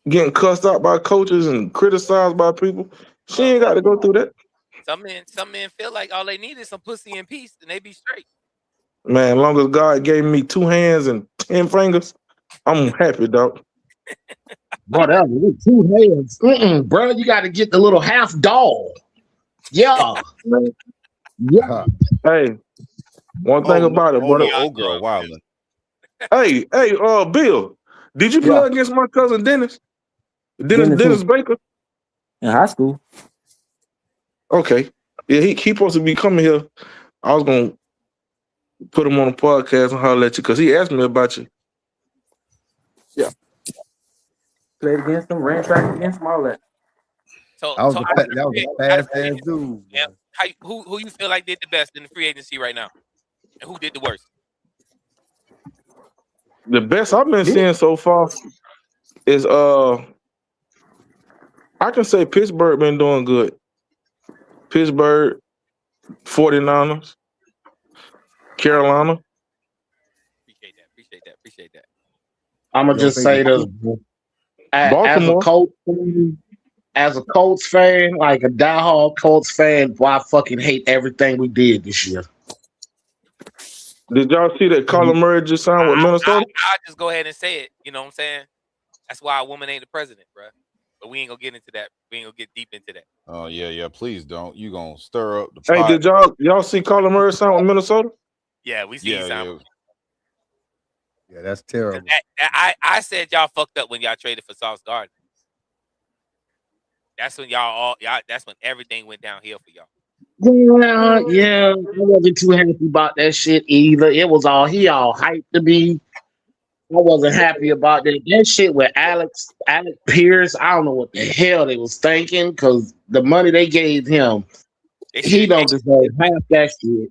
getting cussed out by coaches and criticized by people. She ain't got to go through that. Some men feel like all they need is some pussy and peace, and they be straight. Man, as long as God gave me 2 hands and 10 fingers, I'm happy, dog. Whatever, with 2 hands. Bro, you got to get the little half doll. Yeah. Yeah. Hey, one thing about it, brother. Old girl wildin'. Hey, Bill, did you play against my cousin Dennis? Dennis Baker? In high school. Okay. Yeah, he supposed to be coming here. I was going to put him on a podcast and holler at you because he asked me about you. Yeah. Played against him, ran track against him, all that. That was a fast ass dude. Yeah. Who you feel like did the best in the free agency right now? And who did the worst? The best I've been seeing so far is I can say Pittsburgh been doing good. Pittsburgh, 49ers, Carolina. Appreciate that. I'm gonna just say this. As a Colts fan, like a diehard Colts fan, boy, I fucking hate everything we did this year. Did y'all see that Kyler Murray just signed with Minnesota? I'll just go ahead and say it. You know what I'm saying? That's why a woman ain't the president, bro. But we ain't gonna get into that. We ain't gonna get deep into that. Oh yeah. Please don't. You gonna stir up the pot. Hey, did y'all see Kyler Murray sign with Minnesota? Yeah, we see sign. Yeah, that's terrible. I said y'all fucked up when y'all traded for Sauce Gardner. That's when that's when everything went downhill for y'all. Yeah, I wasn't too happy about that shit either. It was all hyped to be. I wasn't happy about that. That shit with Alex Pierce, I don't know what the hell they was thinking because the money they gave him, he don't deserve half that shit.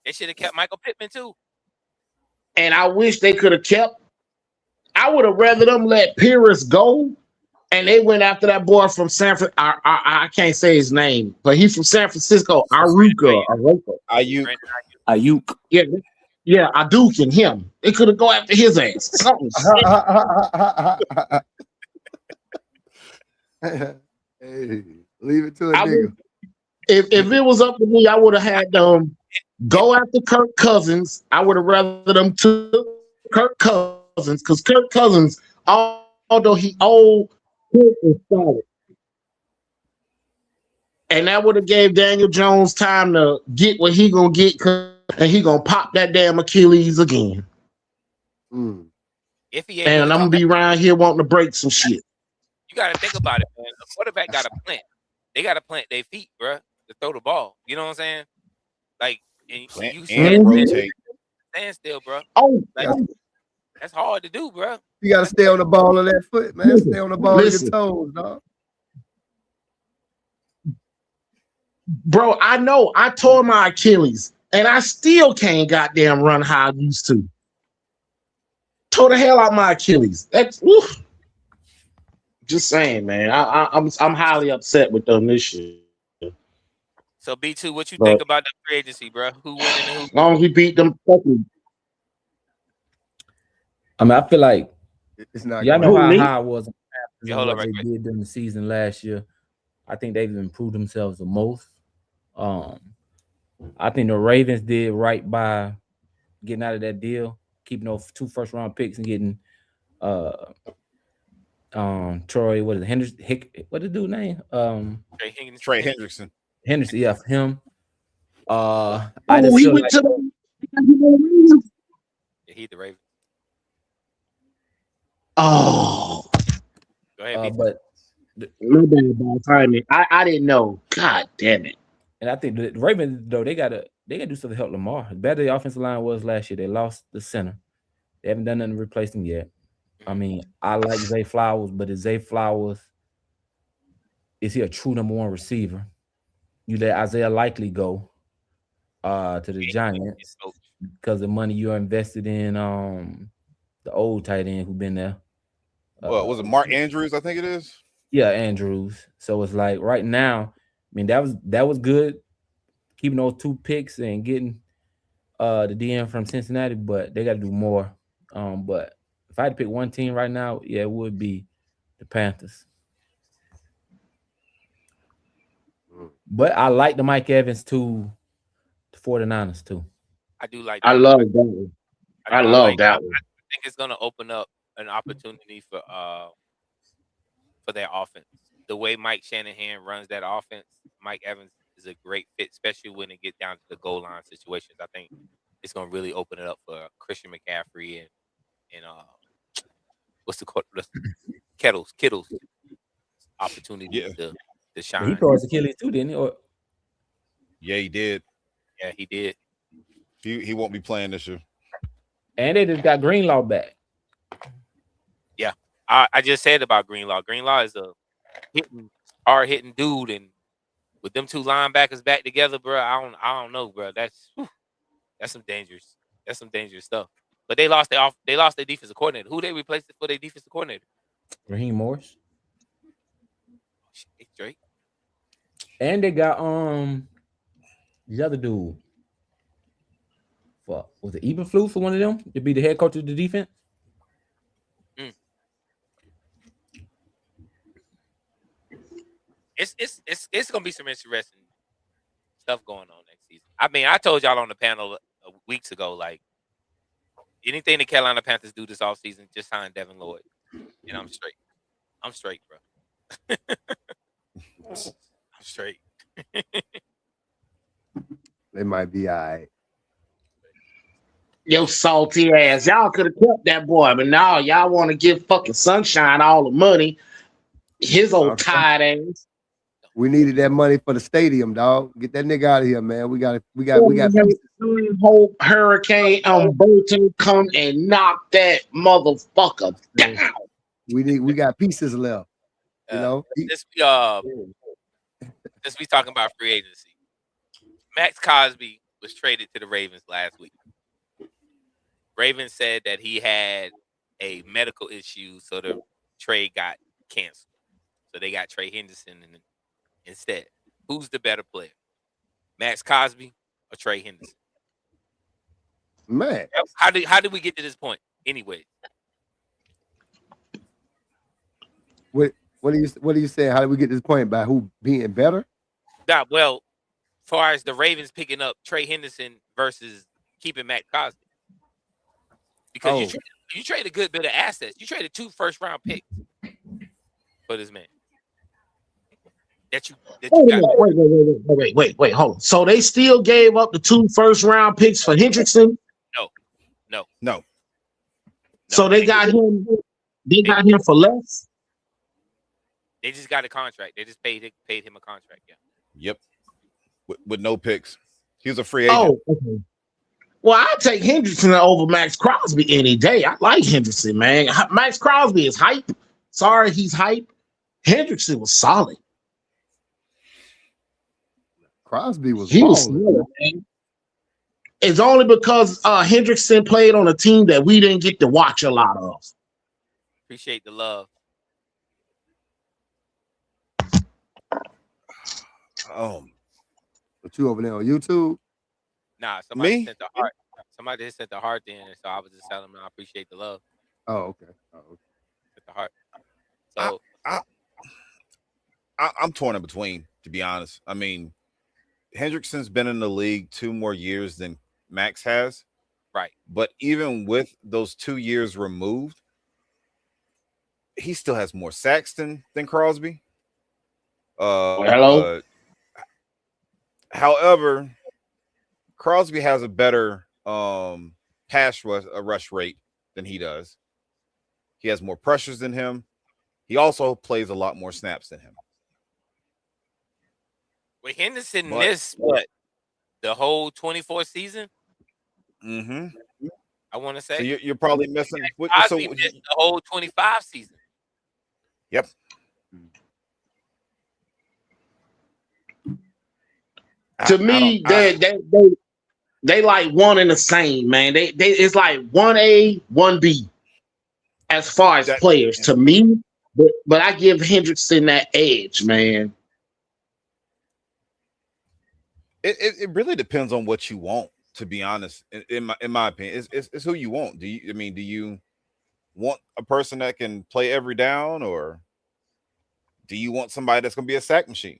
They should have kept Michael Pittman too. And I wish they could have kept. I would have rather them let Pierce go, and they went after that boy from San Francisco. I can't say his name, but he's from San Francisco. Ayuk. Yeah, Ayuk and him. They could have go after his ass. Something. Hey, leave it to a nigga. If it was up to me, I would have had them go after Kirk Cousins. I would have rather them took Kirk Cousins because Kirk Cousins, although he old, is solid. And that would have gave Daniel Jones time to get what he gonna get, and he gonna pop that damn Achilles again. If he and I'm gonna be around here wanting to break some shit. You gotta think about it, man. The quarterback gotta plant. They gotta plant their feet, bro, to throw the ball. You know what I'm saying? Like, and you stand still, bro. Oh, like, that's hard to do, bro. You gotta stay on the ball of that foot, man. Stay on the ball of your toes, dog. Bro, I know I tore my Achilles and I still can't goddamn run how I used to. Tore the hell out my Achilles. That's just saying, man. I'm highly upset with them this year. So B2, what you think about the free agency, bro? Who won and who? As long as we beat them. I mean, I feel like It's not. Y'all Going know how me? high I was Yeah, and hold on what right they quick. did during the season last year. I think they've improved themselves the most. Um, I think the Ravens did right by getting out of that deal, keeping those 2 first round picks and getting uh Troy, what is it, Henderson what is the dude name? Trey Hendrickson. Henderson, yeah, him. I Oh, just he feel went like to the. Yeah, he the Ravens. Oh, Go ahead, B. but my bad about timing. I didn't know. God damn it. and I think the Ravens though they gotta do something to help Lamar. As bad as the offensive line was last year, they lost the center. They haven't done nothing to replace him yet. I mean, I like Zay Flowers, but is Zay Flowers is he a true number 1 receiver? You let Isaiah Likely go to the Giants because the money you're invested in the old tight end who been there. Well, was it Mark Andrews? I think it is. Yeah, Andrews. So it's like right now, I mean that was good keeping those 2 picks and getting the DM from Cincinnati, but they got to do more. But if I had to pick one team right now, yeah, it would be the Panthers. But I like the Mike Evans to the 49ers too. I do like I that. love that one. I love that one. I think it's gonna open up an opportunity for their offense. The way Mike Shanahan runs that offense, Mike Evans is a great fit, especially when it gets down to the goal line situations. I think it's gonna really open it up for Christian McCaffrey and what's the Kittle's opportunity to He shine. tore his Achilles too, didn't he? Or Yeah, he did. Yeah, he did. He won't be playing this year. and they just got Greenlaw back. Yeah, I just said about Greenlaw. Greenlaw is a hard hitting dude, and with them 2 linebackers back together, bro, I don't know, bro. That's some dangerous. That's some dangerous stuff. But they lost their defensive coordinator. Who they replaced for their defensive coordinator? Raheem Morris. Shit, Drake. And they got the other dude. Was it Eberflus for one of them to be the head coach of the defense? It's gonna be some interesting stuff going on next season. I mean, I told y'all on the panel weeks ago, like anything the Carolina Panthers do this offseason, just sign Devin Lloyd, and I'm straight. I'm straight, bro. I'm straight. They might be all right. Yo, salty ass. Y'all could have kept that boy, but now y'all want to give fucking Sunshine all the money. His old tired ass. We needed that money for the stadium, dog. Get that nigga out of here, man. We got. Hope Hurricane Burton come and knock that motherfucker down. We got pieces left. You know. Since we talking about free agency, Max Cosby was traded to the Ravens last week. Ravens said that he had a medical issue, so the trade got canceled. So they got Trey Henderson instead. Who's the better player, Max Cosby or Trey Henderson? Man, how did we get to this point? Anyway, what are you saying? How did we get to this point? By who being better? Well, as far as the Ravens picking up Trey Henderson versus keeping Max Cosby, because you trade a good bit of assets. You traded 2 first-round picks for this man. Wait, hold on. So they still gave up the 2 first-round picks for Hendrickson? No. So they got him. They got him for less. They just got a contract. They just paid him a contract. Yeah. Yep. With no picks. He was a free agent. Oh, okay. Well, I take Hendrickson over Max Crosby any day. I like Hendrickson, man. Max Crosby is hype. Sorry, he's hype. Hendrickson was solid. Crosby was solid, man. It's only because Hendrickson played on a team that we didn't get to watch a lot of. Appreciate the love. But you over there on YouTube? Nah, somebody sent the heart. Somebody sent the heart in, so I was just telling them I appreciate the love. Oh, okay. At the heart. So I'm torn in between, to be honest. I mean, Hendrickson's been in the league 2 more years than Max has. Right. But even with those 2 years removed, he still has more sacks than Crosby. Hello. However, Crosby has a better pass rush rate than he does. He has more pressures than him. He also plays a lot more snaps than him. Well, Henderson missed what? The whole 24 season? Mm-hmm. I want to say. So you're probably missing. Crosby missed the whole 25 season. Yep. To me, they like one and the same, man. They it's like 1A, 1B as far as players to me. But I give Hendrickson that edge, man. It really depends on what you want, to be honest. In my opinion, it's who you want. Do you want a person that can play every down, or do you want somebody that's going to be a sack machine?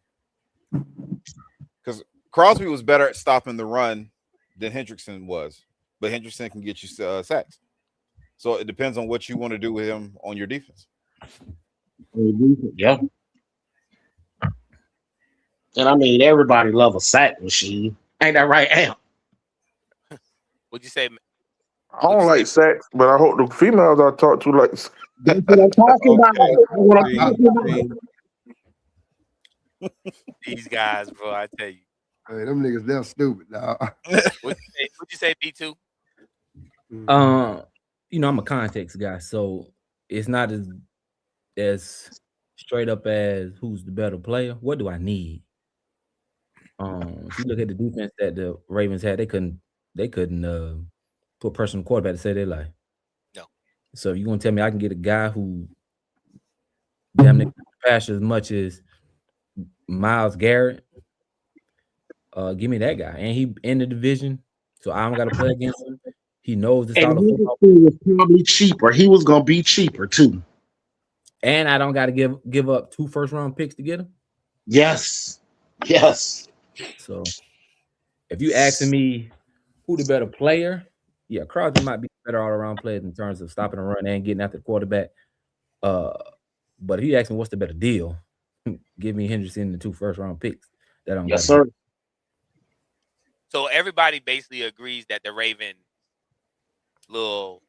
Because Crosby was better at stopping the run than Hendrickson was, but Hendrickson can get you sacks. So it depends on what you want to do with him on your defense. Yeah. And I mean, everybody love a sack machine. Ain't that right, Am? What'd you say? I don't like sacks, but I hope the females I talk to like. That's what I'm talking about. These guys, bro, I tell you. Hey, them niggas, they're stupid, dog. What'd you say, B2? I'm a context guy, so it's not as straight up as who's the better player. What do I need? If you look at the defense that the Ravens had, they couldn't put a person in quarterback to save their life. No. So you want to tell me I can get a guy who damn near pass as much as Myles Garrett? Give me that guy, and he in the division, so I don't got to play against him. He knows this. And he was probably cheaper. He was gonna be cheaper too. And I don't got to give up 2 first-round picks to get him. Yes. So if you asking me who the better player, yeah, Crosby might be better all-around player in terms of stopping a run and getting after the quarterback. But if you ask me what's the better deal, give me Henderson and 2 first-round picks. Yes, sir. So everybody basically agrees that the Raven little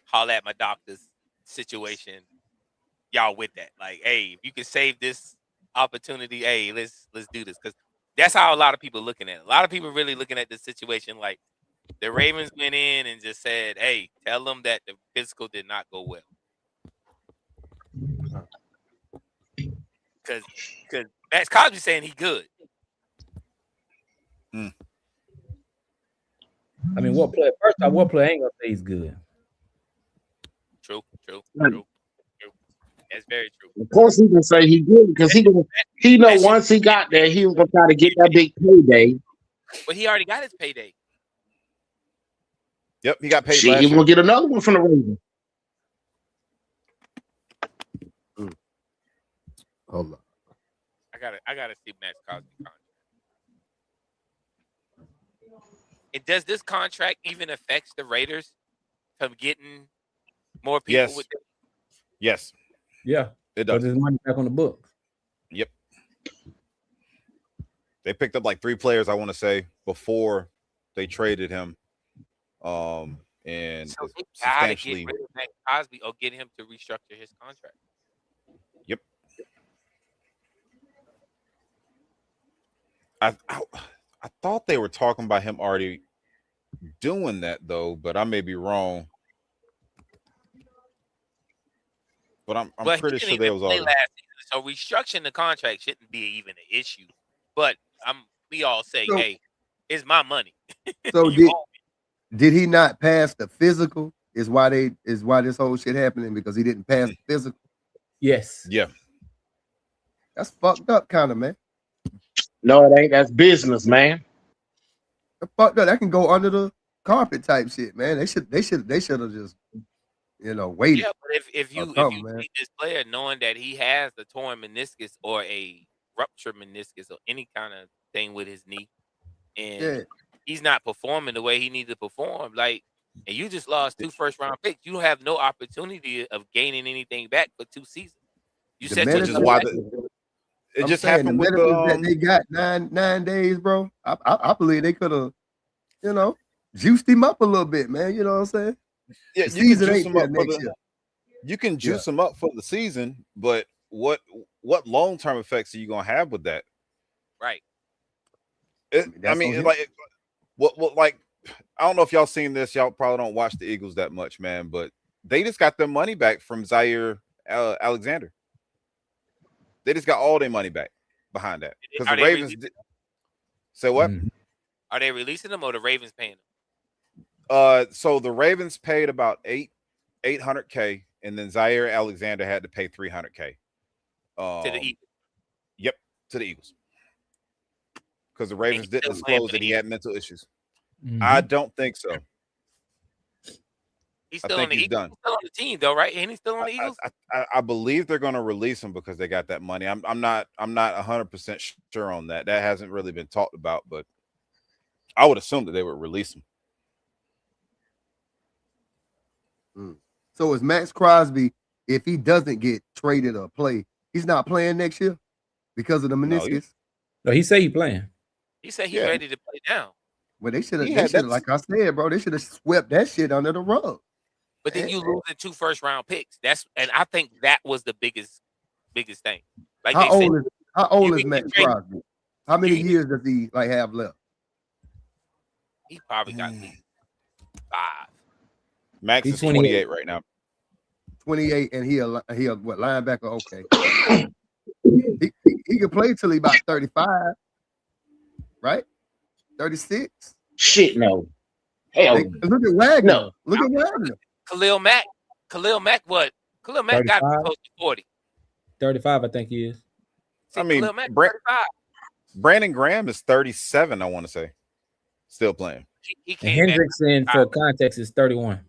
holla at my doctor's situation, y'all with that. Like, hey, if you can save this opportunity, hey, let's do this. Because that's how a lot of people looking at it. A lot of people really looking at this situation like the Ravens went in and just said, hey, tell them that the physical did not go well. Because Max Crosby saying he good. I mean, what player? First off, what player ain't gonna say he's good? True. That's very true. Of course, he can say he good because he know once he got there, he was gonna try to get that big payday. But he already got his payday. Yep, he got paid. He will get another one from the Ravens. Hold on. I gotta see Max Crosby contract. And does this contract even affect the Raiders from getting more people with them? Yes. Yeah. It does. But there's money back on the books. Yep. They picked up like 3 players, I want to say, before they traded him. And so they gotta get rid of Max Crosby or get him to restructure his contract. Yep. I thought they were talking about him already doing that though, but I may be wrong. But I'm pretty sure they was all. So restructuring the contract shouldn't be even an issue. But we all say, hey, it's my money. So did he not pass the physical? Is why this whole shit happening, because he didn't pass the physical? Yes. Yeah. That's fucked up, kind of, man. No, it ain't. That's business, man. That's fucked up. That can go under the carpet type shit, man. They should have just waited. Yeah, but if you see this player knowing that he has a torn meniscus or a ruptured meniscus or any kind of thing with his knee, and he's not performing the way he needs to perform, like, and you just lost 2 first-round picks, you have no opportunity of gaining anything back for 2 seasons. You set which is why it just happened with that they got 9 days, bro. I believe they could have, juiced him up a little bit, man. You know what I'm saying? Yeah, the season ain't there next year. You can juice them up for the season, but what long-term effects are you gonna have with that? Right. Like I don't know if y'all seen this. Y'all probably don't watch the Eagles that much, man. But they just got their money back from Zaire Alexander. They just got all their money back behind that because the Ravens say what? Are they releasing them or the Ravens paying them? So the Ravens paid about $800K, and then Zaire Alexander had to pay $300K. To the Eagles. Yep, to the Eagles. Because the Ravens didn't disclose that he had mental issues. I don't think so. He's still on the Eagles. He's still on the team, though, right? And he's still on the Eagles. I believe they're going to release him because they got that money. I'm not 100% sure on that. That hasn't really been talked about, but I would assume that they would release him. So is Max Crosby, if he doesn't get traded or play, he's not playing next year because of the meniscus? No, he said he's playing. He said he's ready to play now. Well, they should have, like I said, bro, they should have swept that shit under the rug. But then you lose the 2 first-round picks. And I think that was the biggest thing. Like how old is Max Crosby? How many years does he have left? He probably got 5. Max is 28 right now. 28, and he a what, linebacker? Okay. he could play till he about 35, right? 36. Shit, no. Hell, look at Wagner. No. Look at Wagner. Khalil Mack, what? Khalil Mack 35? Got close to 40. 35, I think he is. See, I mean, Khalil Mack, 35. Brandon Graham is 37, I want to say. Still playing. He Hendrickson, for context, is 31.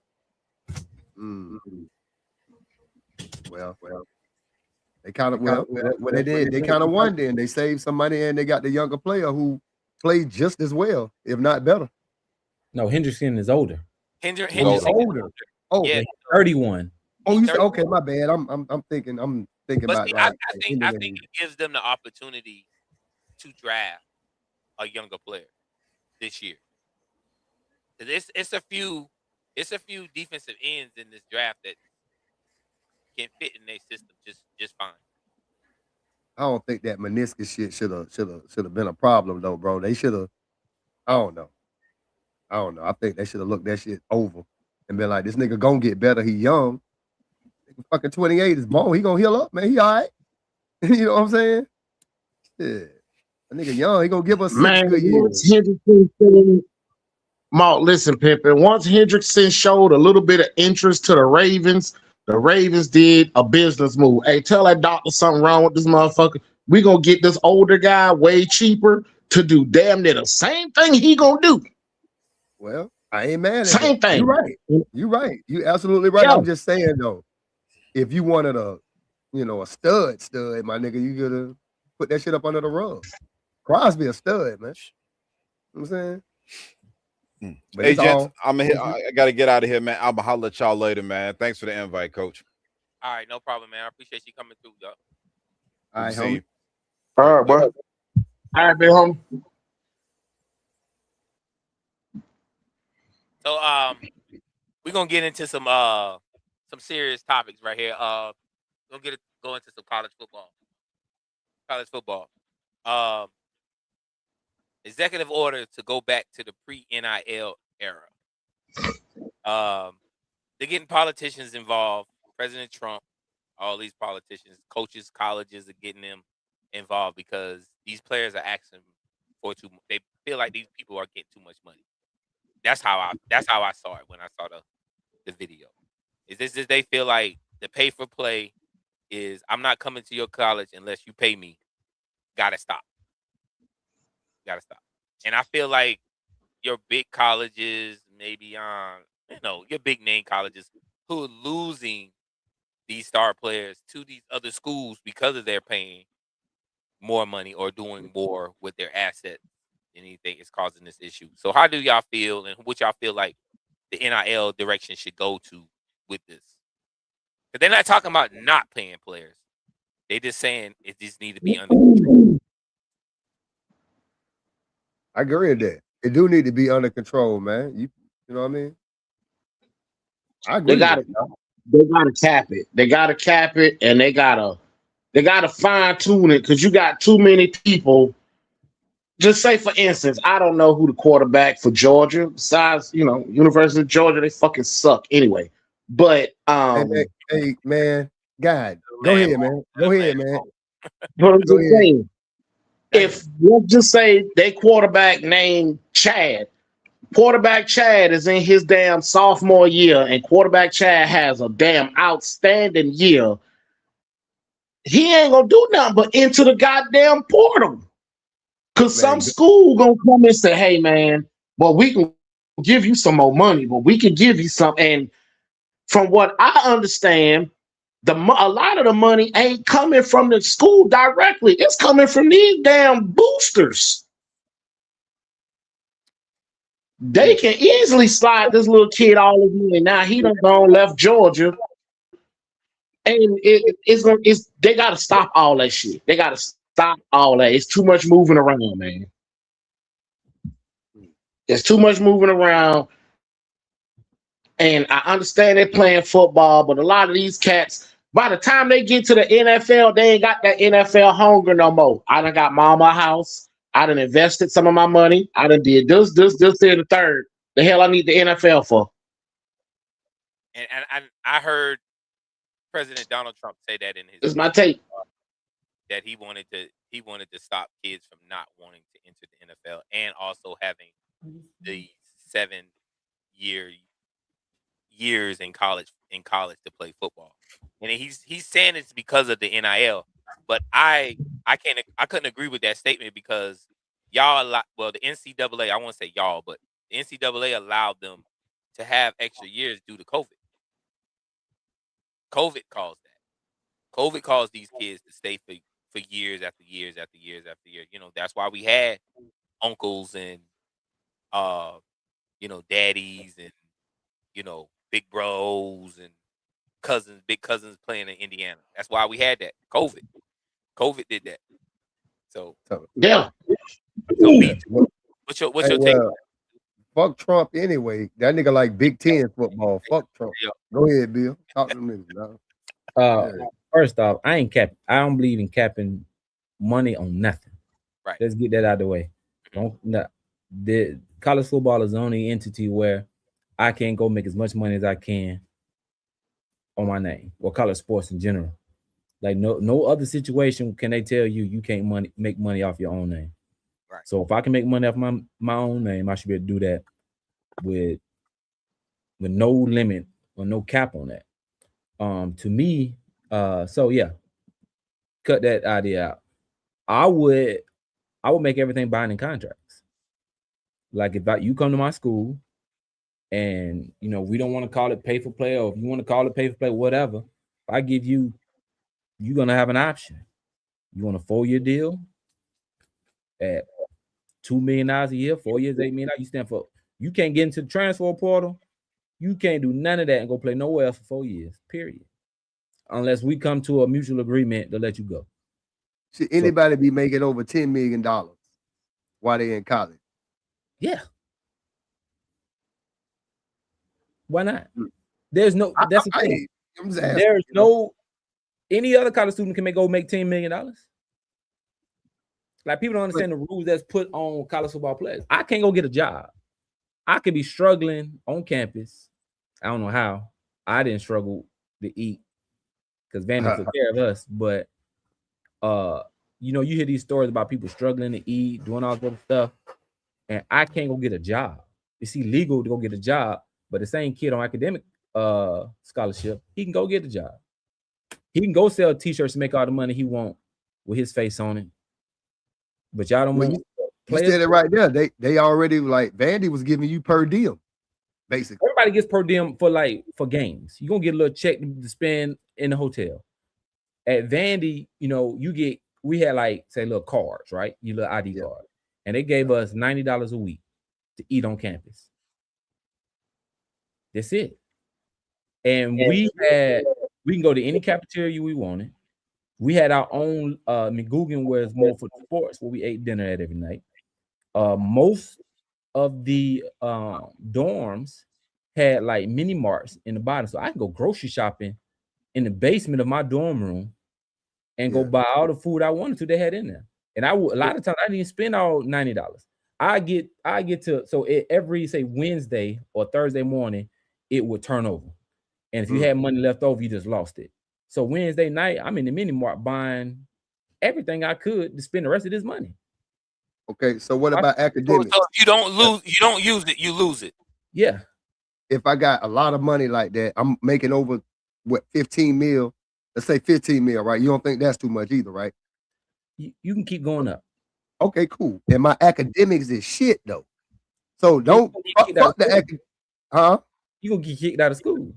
Well, they kind of what they did. They kind of won. Then they saved some money and they got the younger player who played just as well, if not better. No, Hendrickson is older. Hendrickson older. Oh, yeah, 31. Oh, you said okay. My bad. I'm thinking. But about. See, I think it gives them the opportunity to draft a younger player this year. It's a few defensive ends in this draft that can fit in their system just fine. I don't think that meniscus shit should have been a problem though, bro. They should have. I don't know. I think they should have looked that shit over and been like, this nigga gonna get better. He young. Nigga fucking 28 is born. He gonna heal up, man. He all right. You know what I'm saying? Yeah. That nigga young. He gonna give us 6 good years. Mark, listen, Pimpin. Once Hendrickson showed a little bit of interest to the Ravens did a business move. Hey, tell that doctor something wrong with this motherfucker. We gonna get this older guy way cheaper to do damn near the same thing he gonna do. Well, I ain't mad at same it. thing. You're right. You absolutely right. Yeah. I'm just saying though, if you wanted a stud, my nigga, you gotta put that shit up under the rug. Crosby a stud, man. You know what I'm saying? But hey, gents, I got to get out of here, man. I'll holler at y'all later, man. Thanks for the invite, Coach. All right, no problem, man. I appreciate you coming through, though. All right, homie. All right, bro. All right, big homie. So, we're gonna get into some serious topics right here. We're gonna go into some college football. Executive order to go back to the pre-NIL era. They're getting politicians involved. President Trump, all these politicians, coaches, colleges are getting them involved because these players are asking for too much. They feel like these people are getting too much money. That's how I saw it when I saw the video. Is they feel like the pay for play is, I'm not coming to your college unless you pay me. Gotta stop. And I feel like your big colleges, maybe your big name colleges, who are losing these star players to these other schools because of their paying more money or doing more with their assets than anything is causing this issue. So how do y'all feel, and what y'all feel like the NIL direction should go to with this? Because they're not talking about not paying players. They just saying it just need to be under control. I agree with that. It do need to be under control, man. You know what I mean? I agree. They gotta cap it. They gotta cap it, and they gotta fine tune it, because you got too many people. Just say, for instance, I don't know who the quarterback for Georgia, besides, University of Georgia, they fucking suck anyway. But hey man, God, go ahead, man. Go ahead, man. But I'm just saying, if let's just say they quarterback named Chad. Quarterback Chad is in his damn sophomore year, and quarterback Chad has a damn outstanding year. He ain't gonna do nothing but into the goddamn portal. Because some school gonna come and say, hey man, well, we can give you some more money, but we can give you some. And from what I understand, a lot of the money ain't coming from the school directly. It's coming from these damn boosters. They can easily slide this little kid all of you, and now he done gone left Georgia. And they gotta stop all that shit. They gotta stop all that. It's too much moving around, man. There's too much moving around. And I understand they're playing football, but a lot of these cats, by the time they get to the NFL, they ain't got that NFL hunger no more. I done got mama house. I done invested some of my money. I done did this, and the third. The hell I need the NFL for? And I heard President Donald Trump say that in his. This is my take. That he wanted to stop kids from not wanting to enter the NFL, and also having the 7 years in college to play football. And he's saying it's because of the NIL, but I couldn't agree with that statement, because the NCAA, I won't say y'all, but the NCAA allowed them to have extra years due to COVID. COVID caused that. COVID caused these kids to stay for years after years after years after years. That's why we had uncles and daddies and big bros and big cousins playing in Indiana. That's why we had that. COVID did that. So yeah. So what's your take? Fuck Trump anyway. That nigga like Big Ten football. Fuck Trump. Yeah. Go ahead, Bill. Talk to me. First off, I ain't capping. I don't believe in capping money on nothing. Right. Let's get that out of the way. The college football is the only entity where I can go make as much money as I can on my name, or college sports in general. Like no other situation can they tell you can't make money off your own name. Right. So if I can make money off my own name, I should be able to do that with no limit or no cap on that. To me, so yeah, cut that idea out. I would make everything binding contracts. Like if you come to my school and we don't want to call it pay for play, or if you want to call it pay for play, whatever, if I give you, you're gonna have an option. You want a 4-year deal at $2 million a year, 4 years, $8 million. You can't get into the transfer portal. You can't do none of that and go play nowhere else for 4 years, period. Unless we come to a mutual agreement to let you go. Should anybody be making over $10 million while they're in college? Yeah. Why not? There's no, that's the thing. There's no, any other college student can go make $10 million. Like, people don't understand the rules that's put on college football players. I can't go get a job. I could be struggling on campus. I don't know how. I didn't struggle to eat because Vandy took care of us. But you hear these stories about people struggling to eat, doing all that stuff, and I can't go get a job. It's illegal to go get a job, but the same kid on academic scholarship, he can go get a job. He can go sell t-shirts and make all the money he want with his face on it. But y'all don't want you said it right there. They already, like, Vandy was giving you per diem. basically. Everybody gets per diem for games. You're gonna get a little check to spend in the hotel. At Vandy, we had say little cards, right? Your little ID card. And they gave us $90 a week to eat on campus. That's it. And we can go to any cafeteria we wanted. We had our own McGugin, where it's more for sports, where we ate dinner at every night. Most of the dorms had mini marts in the bottom, so I can go grocery shopping in the basement of my dorm room and go buy all the food I wanted to. They had in there, and a lot of times I didn't spend all $90. I get to every Wednesday or Thursday morning it would turn over, and if you had money left over, you just lost it. So Wednesday night I'm in the mini mart buying everything I could to spend the rest of this money. Okay, so what about academics? So if you don't use it, you lose it. Yeah. If I got a lot of money like that, I'm making over 15 mil. Let's say 15 mil, right? You don't think that's too much either, right? You can keep going up. Okay, cool. And my academics is shit though. So don't fuck the huh? You gonna get kicked out of school.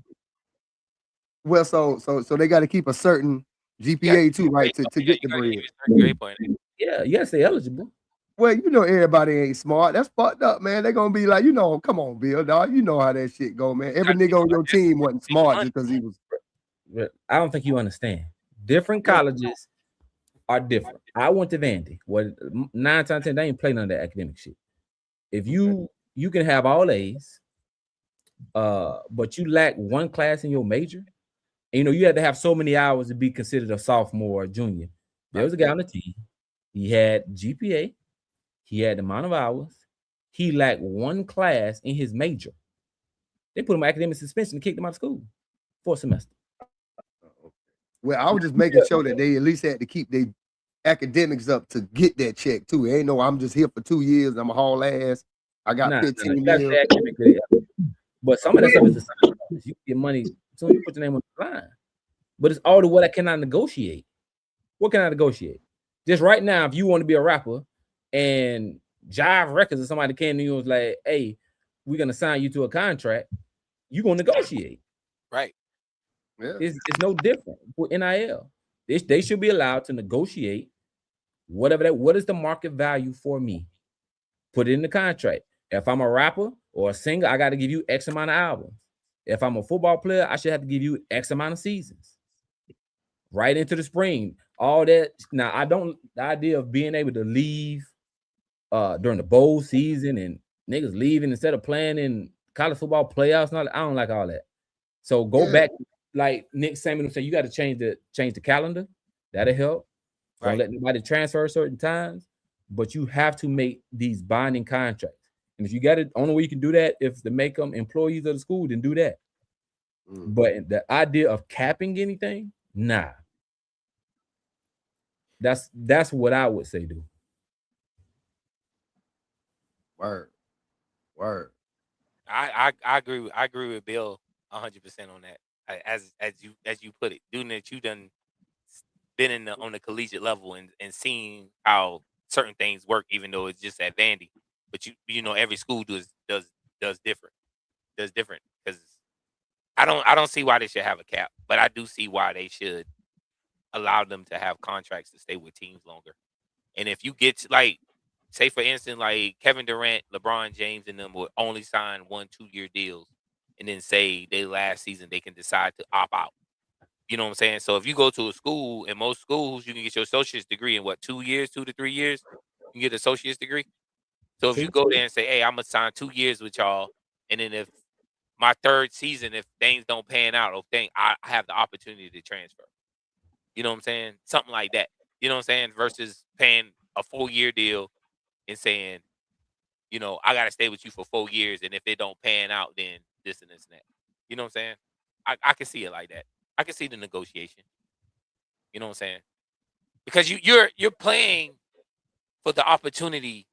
Well, so they got to keep a certain GPA too, right? To get the bread. Yeah, you gotta stay eligible. Well, everybody ain't smart. That's fucked up, man. They're gonna be like, come on, Bill, dog. You know how that shit go, man. Every nigga on your team wasn't smart just because he was. I don't think you understand. Different colleges are different. I went to Vandy. 9 times out of 10, they ain't play none of that academic shit. If you can have all A's, but you lack one class in your major, and you had to have so many hours to be considered a sophomore or junior. There was a guy on the team. He had GPA. He had the amount of hours. He lacked one class in his major. They put him on academic suspension and kicked him out of school for a semester. Well, I was just making sure that they at least had to keep their academics up to get that check too. It ain't no, I'm just here for 2 years. I'm a haul ass. I got 15 years. But some of that stuff is assignment. You get money so you put your name on the line. But it's all to what I cannot negotiate. What can I negotiate? Just right now, if you want to be a rapper and Jive Records or somebody came to you and was like, hey, we're gonna sign you to a contract, you're gonna negotiate. Right. Yeah. It's no different with NIL. They should be allowed to negotiate whatever that. What is the market value for me? Put it in the contract. If I'm a rapper or a singer, I got to give you X amount of albums. If I'm a football player, I should have to give you X amount of seasons. Right into the spring. All that. Now, the idea of being able to leave during the bowl season and niggas leaving instead of playing in college football playoffs, I don't like all that. So go back, like Nick Samuel said, you got to change the calendar. That'll help. Right. Don't let nobody transfer certain times, but you have to make these binding contracts. And if you got it, only way you can do that if to make them employees of the school, then do that. But the idea of capping anything, nah. That's what I would say, do. Word. I agree with Bill 100% on that. As you put it, doing that, you done been on the collegiate level and seeing how certain things work, even though it's just at Vandy. But every school does different. Does different because I don't see why they should have a cap, but I do see why they should allow them to have contracts to stay with teams longer. And if you get to, say for instance, like Kevin Durant, LeBron James, and them would only sign 1-2 year deals, and then say they last season they can decide to opt out. You know what I'm saying? So if you go to a school, in most schools, you can get your associate's degree in 2 years, 2 to 3 years. You can get an associate's degree. So if you go there and say, hey, I'm going to sign 2 years with y'all, and then if my third season, if things don't pan out, I have the opportunity to transfer. You know what I'm saying? Something like that. You know what I'm saying? Versus paying a 4-year deal and saying, I got to stay with you for 4 years, and if it don't pan out, then this and this and that. You know what I'm saying? I can see it like that. I can see the negotiation. You know what I'm saying? Because you're playing for the opportunity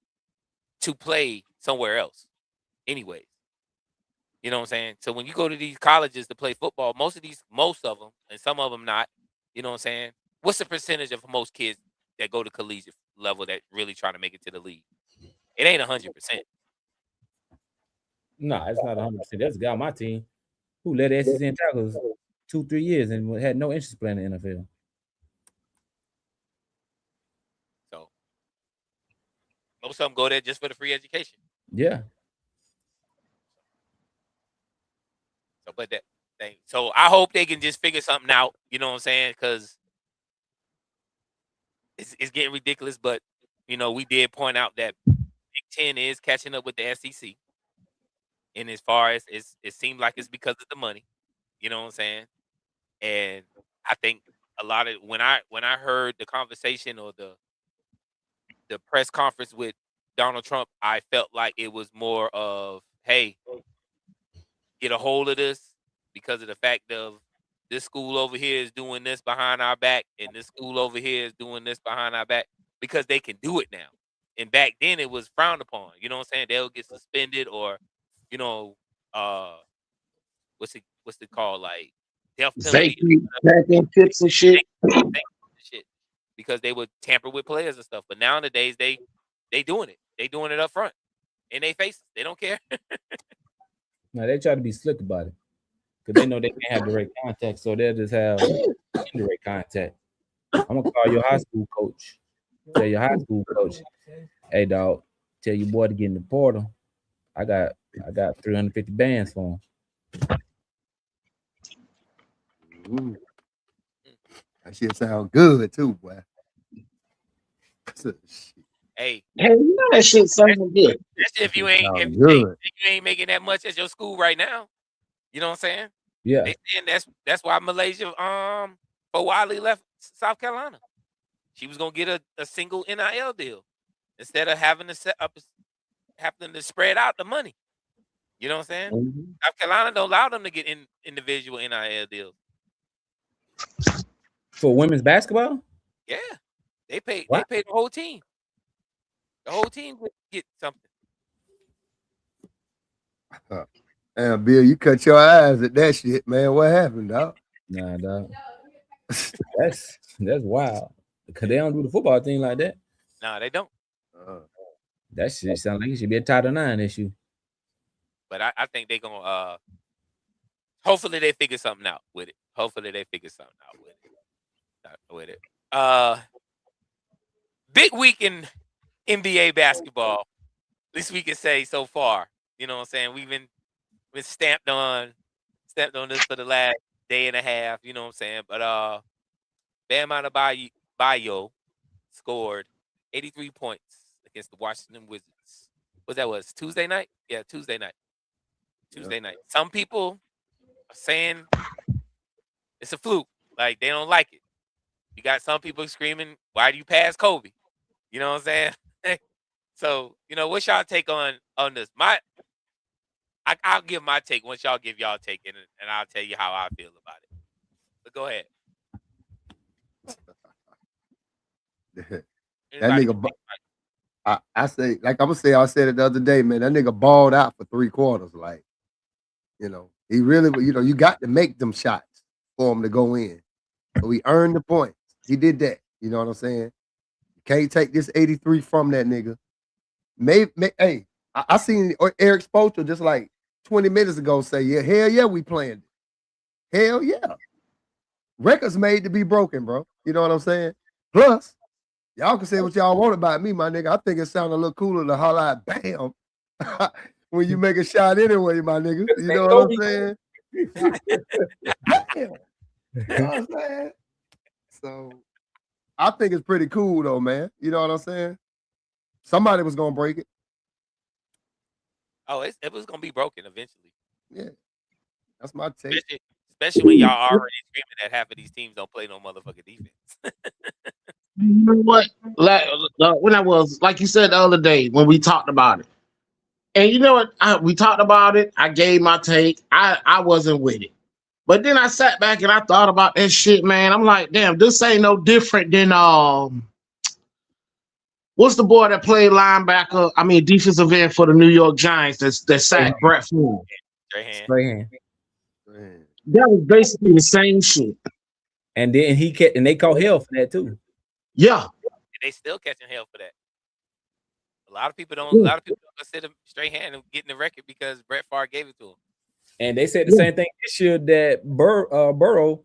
to play somewhere else anyways. You know what I'm saying? So when you go to these colleges to play football, most of them, and some of them not, you know what I'm saying? What's the percentage of most kids that go to collegiate level that really try to make it to the league? It ain't 100%. No, it's not 100%. There's a guy on my team who led the SEC in tackles 2-3 years and had no interest playing in the NFL. So most of them go there just for the free education. Yeah. So, but that thing. So I hope they can just figure something out. You know what I'm saying? Because it's getting ridiculous. But we did point out that Big Ten is catching up with the SEC. And as far as it seems like it's because of the money. You know what I'm saying? And I think a lot of when I heard the conversation or the press conference with Donald Trump, I felt like it was more of, hey, get a hold of this because of the fact of this school over here is doing this behind our back and this school over here is doing this behind our back because they can do it now. And back then it was frowned upon. You know what I'm saying? They'll get suspended or, what's it called? Like death penalty. Championships and shit. Because they would tamper with players and stuff. But nowadays they doing it. They doing it up front. In their faces. They don't care. No, they try to be slick about it. Because they know they can't have direct contact, so they'll just have indirect contact. I'm gonna call your high school coach. Tell your high school coach, hey dog, tell your boy to get in the portal. I got 350 bands for him. Ooh. That shit sound good too, boy. Hey, you know that shit sounds good. That's if you ain't making that much at your school right now. You know what I'm saying? Yeah. And that's why Malaysia for Wiley left South Carolina. She was gonna get a single NIL deal instead of having to spread out the money. You know what I'm saying? Mm-hmm. South Carolina don't allow them to get individual NIL deals. For women's basketball? Yeah. They pay the whole team. The whole team would get something. Damn, Bill, you cut your eyes at that shit, man. What happened, dog? Nah, dog. That's wild. Because they don't do the football thing like that. No, they don't. That shit sounds like it should be a Title IX issue. But I think they're gonna hopefully they figure something out with it. Big week in NBA basketball. At least we can say so far. You know what I'm saying? We've been stamped on this for the last day and a half. You know what I'm saying? But Bam Adebayo scored 83 points against the Washington Wizards. Was Tuesday night? Yeah, Tuesday night. Night. Some people are saying it's a fluke. Like they don't like it. You got some people screaming, "Why do you pass Kobe?" You know what I'm saying? So, what's y'all take on this? I'll give my take once y'all give y'all take, and I'll tell you how I feel about it. But go ahead. That nigga, I say, like I'm gonna say, I said it the other day, man. That nigga balled out for 3 quarters. Like, he really, you got to make them shots for him to go in. So he earned the points. He did that. You know what I'm saying? You can't take this 83 from that nigga. Hey, I seen Eric Spoelstra just like 20 minutes ago say, yeah, hell yeah, we playing it. Hell yeah. Records made to be broken, bro. You know what I'm saying? Plus, y'all can say what y'all want about me, my nigga. I think it sounded a little cooler to holler out bam when you make a shot anyway, my nigga. You know what I'm saying? Damn. You know what I'm saying? So I think it's pretty cool though, man. You know what I'm saying? Somebody was gonna break it. Oh, it was gonna be broken eventually. Yeah, that's my take. Especially when y'all already screaming that half of these teams don't play no motherfucking defense. You know what? Like when I was, like you said the other day when we talked about it, and you know what? We talked about it. I gave my take. I wasn't with it, but then I sat back and I thought about that shit, man. I'm like, damn, this ain't no different than what's the boy that played linebacker? I mean, defensive end for the New York Giants that sacked Brett Favre. Strahan. That was basically the same shit. And then they caught hell for that too. Yeah. They still catching hell for that. A lot of people don't consider Strahan getting the record because Brett Favre gave it to him. And they said the same thing this year that Burrow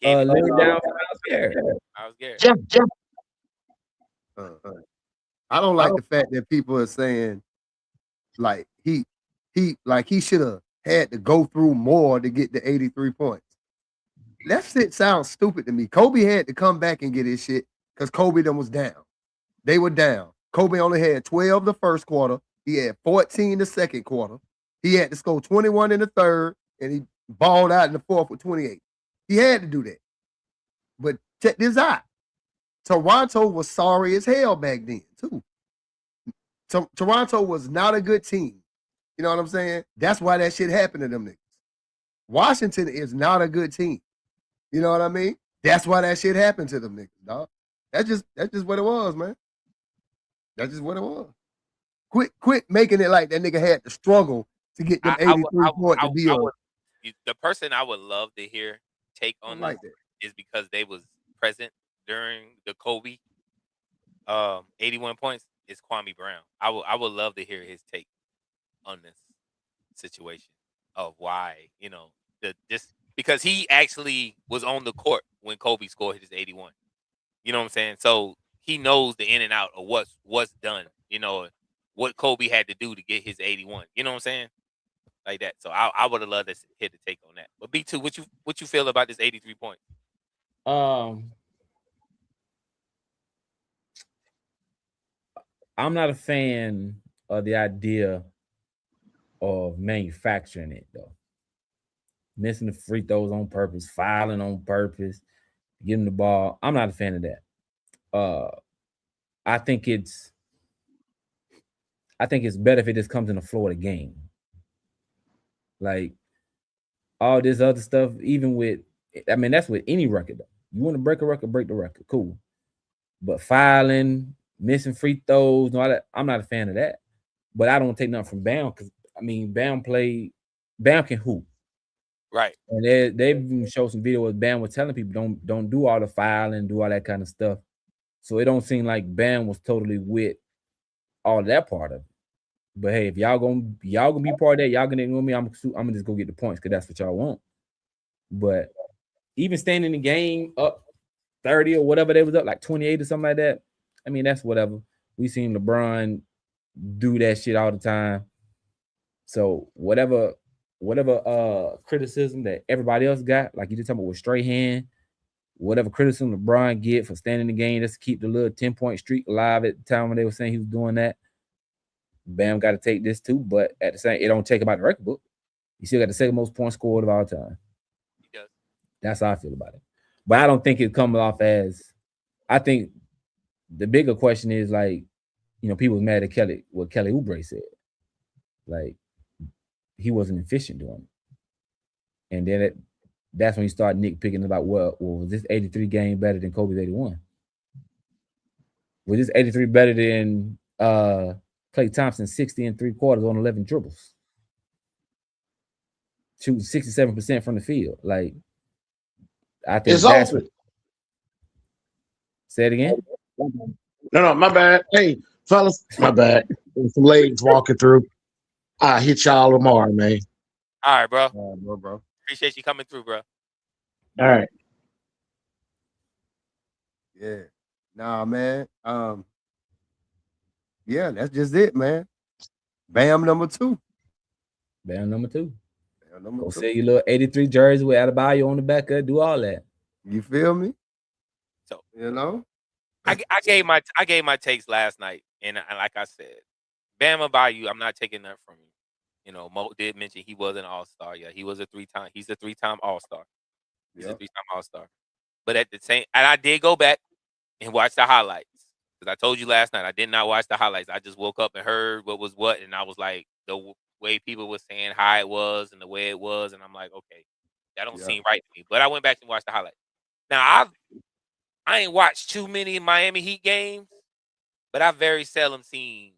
laid down for Myles Garrett. I don't like the fact that people are saying like he should have had to go through more to get the 83 points. That shit sounds stupid to me. Kobe had to come back and get his shit because Kobe them was down. They were down. Kobe only had 12 the first quarter. He had 14 the second quarter. He had to score 21 in the third, and he balled out in the fourth with 28. He had to do that. But check this out. Toronto was sorry as hell back then, too. Toronto was not a good team. You know what I'm saying? That's why that shit happened to them niggas. Washington is not a good team. You know what I mean? That's why that shit happened to them niggas, dog. That's just what it was, man. That's just what it was. Quit making it like that nigga had to struggle to get them 83 points to be on. The person I would love to hear take on this is because they was present during the Kobe 81 points is Kwame Brown. I would love to hear his take on this situation of why, just because he actually was on the court when Kobe scored his 81. You know what I'm saying? So he knows the in and out of what's done, what Kobe had to do to get his 81. You know what I'm saying? Like that. So I would have loved to hear the take on that. But B2, what you feel about this 83 points? I'm not a fan of the idea of manufacturing it though. Missing the free throws on purpose, fouling on purpose, getting the ball. I'm not a fan of that. I think it's better if it just comes in the flow of the game. Like all this other stuff, even with, that's with any record. Though. You want to break a record, break the record, cool. But fouling, missing free throws, and all that, I'm not a fan of that. But I don't take nothing from Bam because Bam can hoop. Right. And they've even showed some video where Bam was telling people don't do all the fouling, do all that kind of stuff. So it don't seem like Bam was totally with all that part of it. But hey, if y'all gonna be part of that, y'all gonna ignore me. I'm gonna just go get the points because that's what y'all want. But even staying in the game up 30 or whatever they was up, like 28 or something like that. That's whatever. We seen LeBron do that shit all the time. So whatever criticism that everybody else got, like you just talking about with Strahan, whatever criticism LeBron get for standing in the game just to keep the little 10-point streak alive at the time when they were saying he was doing that, Bam got to take this too. But at the same, it don't take about the record book. You still got the second most points scored of all time. He does. That's how I feel about it. But I don't think it comes off as. I think the bigger question is like, people was mad at what Kelly Oubre said. Like, he wasn't efficient doing it. And then that's when you start nitpicking about, well, was this 83 game better than Kobe's 81? Was this 83 better than Klay Thompson 60 and 3/4 on 11 dribbles? Shooting 67% from the field. Like, I think that's what. Say it again. No, my bad. Hey, fellas, my bad. There's some ladies walking through. I'll hit y'all tomorrow, man. All right, bro. All right, bro. Appreciate you coming through, bro. All right. Yeah. Nah, man. Yeah, that's just it, man. Bam number 2. Bam number 2. Go sell your little 83 jersey with Adebayo on the back of it, do all that. You feel me? So I gave my takes last night, and like I said, Bam Adebayo, I'm not taking that from you. Mo did mention he was an all-star. Yeah, he's a 3-time all-star. He's a 3-time all-star. But at the same, and I did go back and watch the highlights. Because I told you last night I did not watch the highlights. I just woke up and heard what was what, and I was like, the way people were saying how it was and the way it was, and I'm like, okay, that don't seem right to me. But I went back and watched the highlights. Now I ain't watched too many Miami Heat games, but I've very seldom seen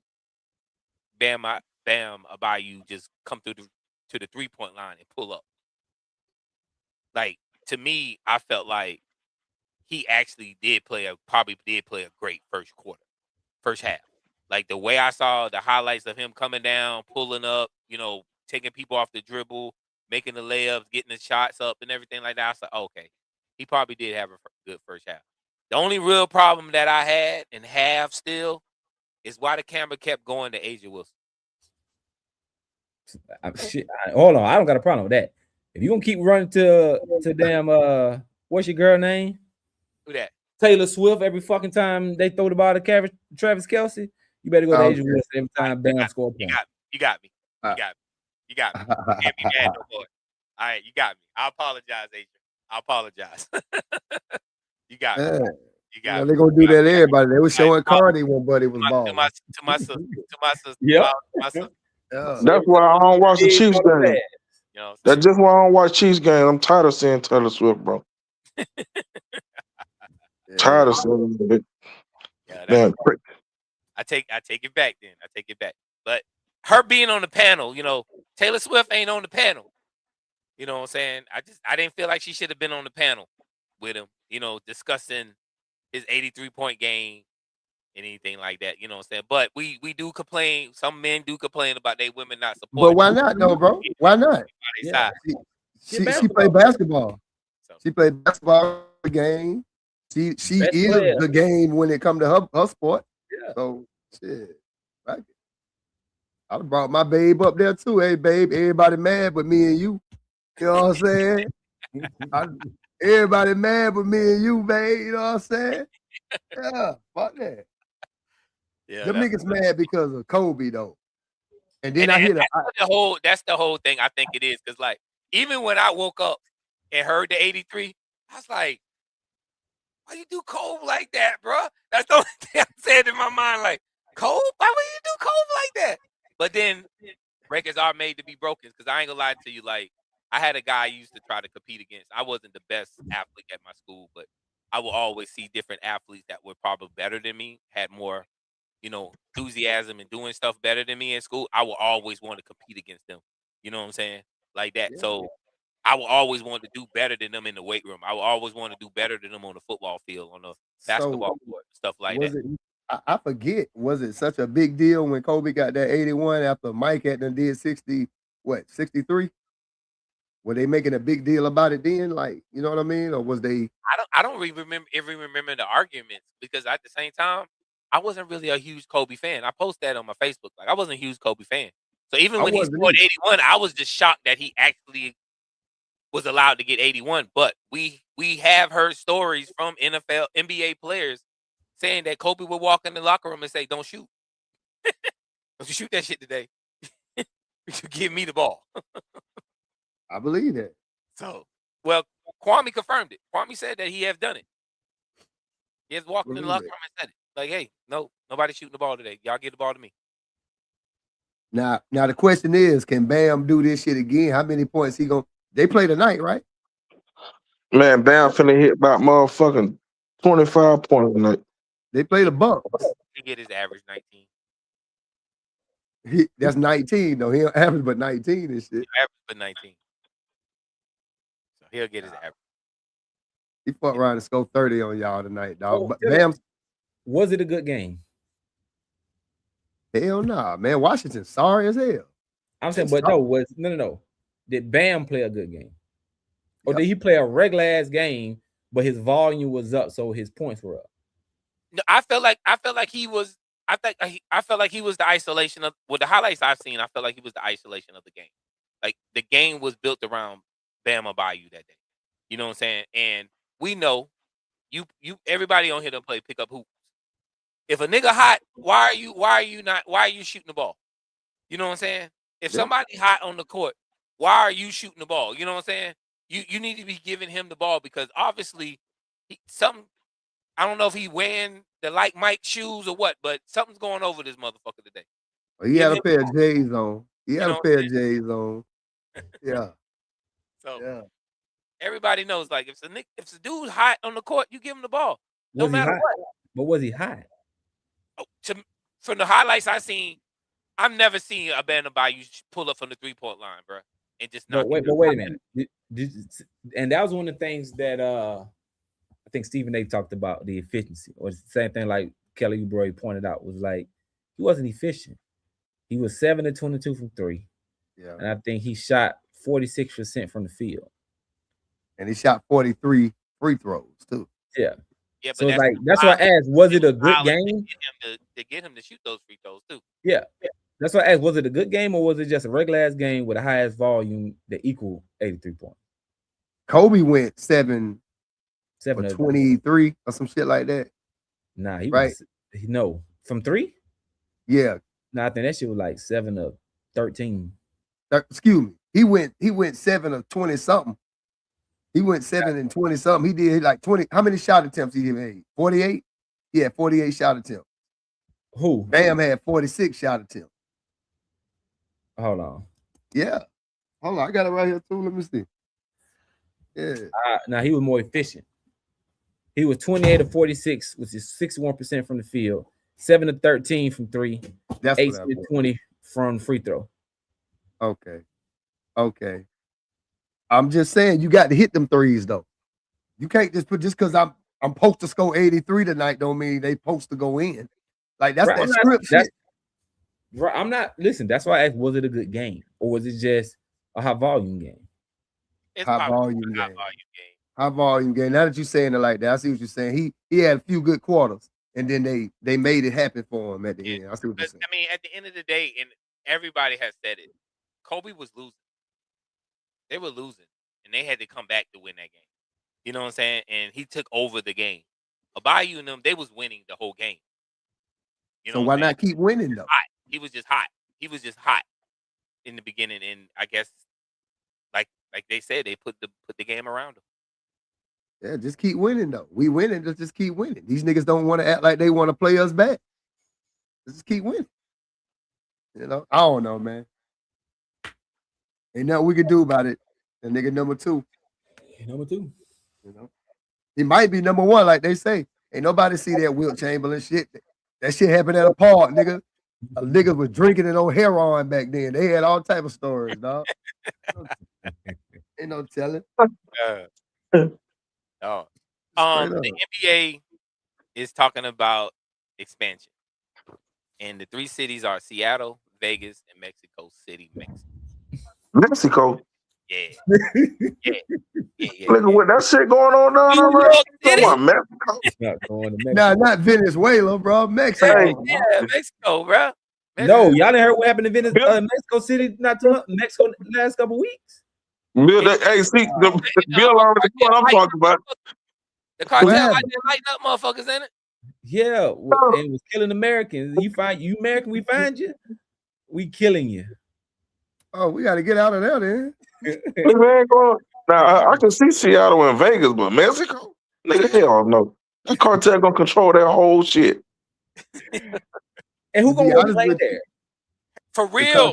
Bam Adebayo just come through to the 3-point line and pull up. Like, to me, I felt like he actually probably did play a great first half. Like the way I saw the highlights of him coming down, pulling up, taking people off the dribble, making the layups, getting the shots up and everything like that. I was like, okay, he probably did have a good first half. The only real problem that I had and have still is why the camera kept going to Asia Wilson. Hold on, I don't got a problem with that. If you gonna keep running to damn what's your girl name? Who that? Taylor Swift every fucking time they throw the ball to Travis Kelce, you better go to Asia Wilson every time Bam score a point. You got me. You got me. You can't be mad no more. All right, you got me. I apologize, Adrian. I apologize. You got me. You got me. They're gonna do that to everybody. They were showing Cardi when Buddy was balling. To my sister. Yeah. That's why I don't watch the Chiefs game. That's just why I don't watch Chiefs game. I'm tired of seeing Taylor Swift, bro. Tired of seeing it. Yeah, I take it back then. I take it back. But her being on the panel, Taylor Swift ain't on the panel. You know what I'm saying? I didn't feel like she should have been on the panel with him, discussing his 83-point game and anything like that. You know what I'm saying? But we do complain. Some men do complain about their women not supporting. But why not, though, bro? Why not? Yeah. She played basketball. She played basketball game. She is the game when it comes to her sport. Yeah. So shit. Right. I brought my babe up there too. Hey, babe, everybody mad but me and you. You know what I'm saying? Everybody mad but me and you, babe. You know what I'm saying? Yeah, fuck that. Yeah, them niggas mad because of Kobe though. And then I hear that's the whole thing. I think it is because like even when I woke up and heard the 83, I was like, why you do Kobe like that, bro? That's the only thing I said in my mind. Like, Kobe? Why would you do Kobe like that? But then records are made to be broken because I ain't gonna lie to you. Like, I had a guy I used to try to compete against. I wasn't the best athlete at my school, but I will always see different athletes that were probably better than me, had more, enthusiasm and doing stuff better than me in school. I will always want to compete against them. You know what I'm saying? Like that. Yeah. So I will always want to do better than them in the weight room. I will always want to do better than them on the football field, on the basketball court, stuff like that. I forget, was it such a big deal when Kobe got that 81 after Mike had done did 63? Were they making a big deal about it then? Like, you know what I mean? Or was they? I don't really remember the arguments because at the same time, I wasn't really a huge Kobe fan. I posted that on my Facebook. Like, I wasn't a huge Kobe fan. So even when he scored 81, I was just shocked that he actually was allowed to get 81. But we have heard stories from NBA players saying that Kobe would walk in the locker room and say, "Don't shoot. Don't you shoot that shit today. You give me the ball." I believe that. So, well, Kwame confirmed it. Kwame said that he has done it. He has walked in the locker room and said it. Like, hey, no, nobody's shooting the ball today. Y'all get the ball to me. Now the question is, can Bam do this shit again? How many points he gonna? They play tonight, right? Man, Bam finna hit about motherfucking 25 points tonight. They play the Bucks. He get his average 19. That's 19 though. He don't average but 19 and shit. He'll average but 19. So he'll get his average. He fucked around and scored 30 on y'all tonight, dog. Oh, Bam, was it a good game? Hell nah, man. Washington sorry as hell. I'm saying, but no. Did Bam play a good game? Or did he play a regular ass game, but his volume was up, so his points were up? No, I felt like he was. I felt like he was the isolation of. With the highlights I've seen, I felt like he was the isolation of the game. Like the game was built around Bam Adebayo that day. You know what I'm saying? And we know you everybody on here to play pick up hoops. If a nigga hot, why are you shooting the ball? You know what I'm saying? If somebody hot on the court, why are you shooting the ball? You know what I'm saying? You need to be giving him the ball because obviously I don't know if he wearing the like Mike shoes or what, but something's going over this motherfucker today. Well, he had a pair of J's on. Yeah. So everybody knows, like, if the dude's hot on the court, you give him the ball. No matter what. But was he hot? From the highlights I seen, I've never seen a Bam Adebayo pull up from the 3-point line, bro, and just not. But wait a minute. And that was one of the things that I think Stephen A talked about, the efficiency, or the same thing like Kelly Oubre pointed out, was like he wasn't efficient. He was 7 of 22 from 3. Yeah. And I think he shot 46% from the field. And he shot 43 free throws too. Yeah. Yeah, So but it's like that's why I asked, was it a good game? To get him to shoot those free throws too. Yeah. That's why I asked, was it a good game or was it just a regular ass game with the highest volume that equal 83 points? Kobe went 7 for 23 or some shit like that. Nah, he was no from 3. Yeah. Nah, I think that shit was like 7 of 13. Excuse me. He went 7 of 20 something. He went 7 and 20 something. He did like 20. How many shot attempts he made? 48? Yeah, 48 shot attempts. Who? Bam had 46 shot attempts. Hold on. Yeah. Hold on. I got it right here too. Let me see. Yeah. Now he was more efficient. He was 28 of 46, which is 61% from the field, 7 of 13 from 3, That's 8 of 20 from free throw. Okay. I'm just saying you got to hit them threes though. You can't just put just because I'm supposed to score 83 tonight don't mean they supposed to go in. Like that's that script shit. Right, I'm not listen. That's why I asked, was it a good game or was it just a high volume game? It's high volume game. High volume game. Now that you're saying it like that, I see what you're saying. He had a few good quarters, and then they made it happen for him at the end. I see what you're saying. I mean, at the end of the day, and everybody has said it, Kobe was losing. They were losing, and they had to come back to win that game. You know what I'm saying? And he took over the game. Abayu and them, they was winning the whole game. You know, so why not keep winning though? Hot. He was just hot. He was just hot in the beginning, and I guess, like they said, they put the game around him. Yeah, just keep winning though. We winning, just keep winning. These niggas don't want to act like they want to play us back. Just keep winning. You know, I don't know, man. Ain't nothing we can do about it. And nigga number 2. Number 2. You know, he might be number 1, like they say. Ain't nobody see that Wilt Chamberlain shit. That shit happened at a park, nigga. A nigga was drinking and on heroin back then. They had all type of stories, dog. Ain't no telling. No. The NBA is talking about expansion, and the 3 cities are Seattle, Vegas, and Mexico City, Mexico. Yeah. Look at what that shit going on down there, right? Come on, Mexico. It's not going to Mexico. Nah, not Venezuela, bro. Mexico. Hey, yeah, Mexico, bro. No, y'all didn't heard what happened in Mexico City Mexico last couple weeks. Bill, hey, see, Bill already know what I'm talking about. The cartel like they lighting up motherfuckers in it. Yeah, and was killing Americans. You American, we find you, we killing you. Oh, we got to get out of there, then. Now I can see Seattle and Vegas, but Mexico, nigga, hell no. That cartel gonna control that whole shit. And who gonna go play there? For real.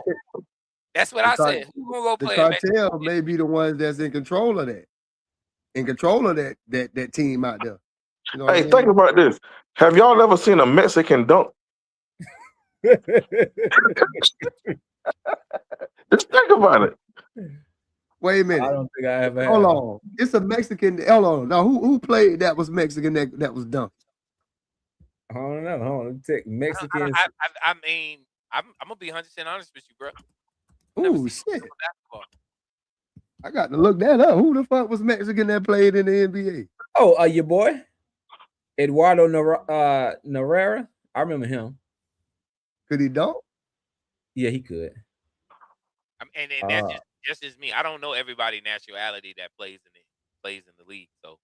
That's what I said. Who gonna go play? The cartel may be the ones that's in control of that. In control of that team out there. You know hey, think about this. Have y'all ever seen a Mexican dunk? Just think about it. Wait a minute. I don't think I ever. Hold on. It's a Mexican. Hold on. Now, who played that was Mexican that was dunked? I don't know. Hold on. Take Mexicans. I mean, I'm gonna be 100% honest with you, bro. Oh shit! I got to look that up. Who the fuck was Mexican that played in the NBA? Oh, your boy, Eduardo Herrera. I remember him. Could he dunk? Yeah, he could. And that's just me. I don't know everybody nationality that plays in the league. So,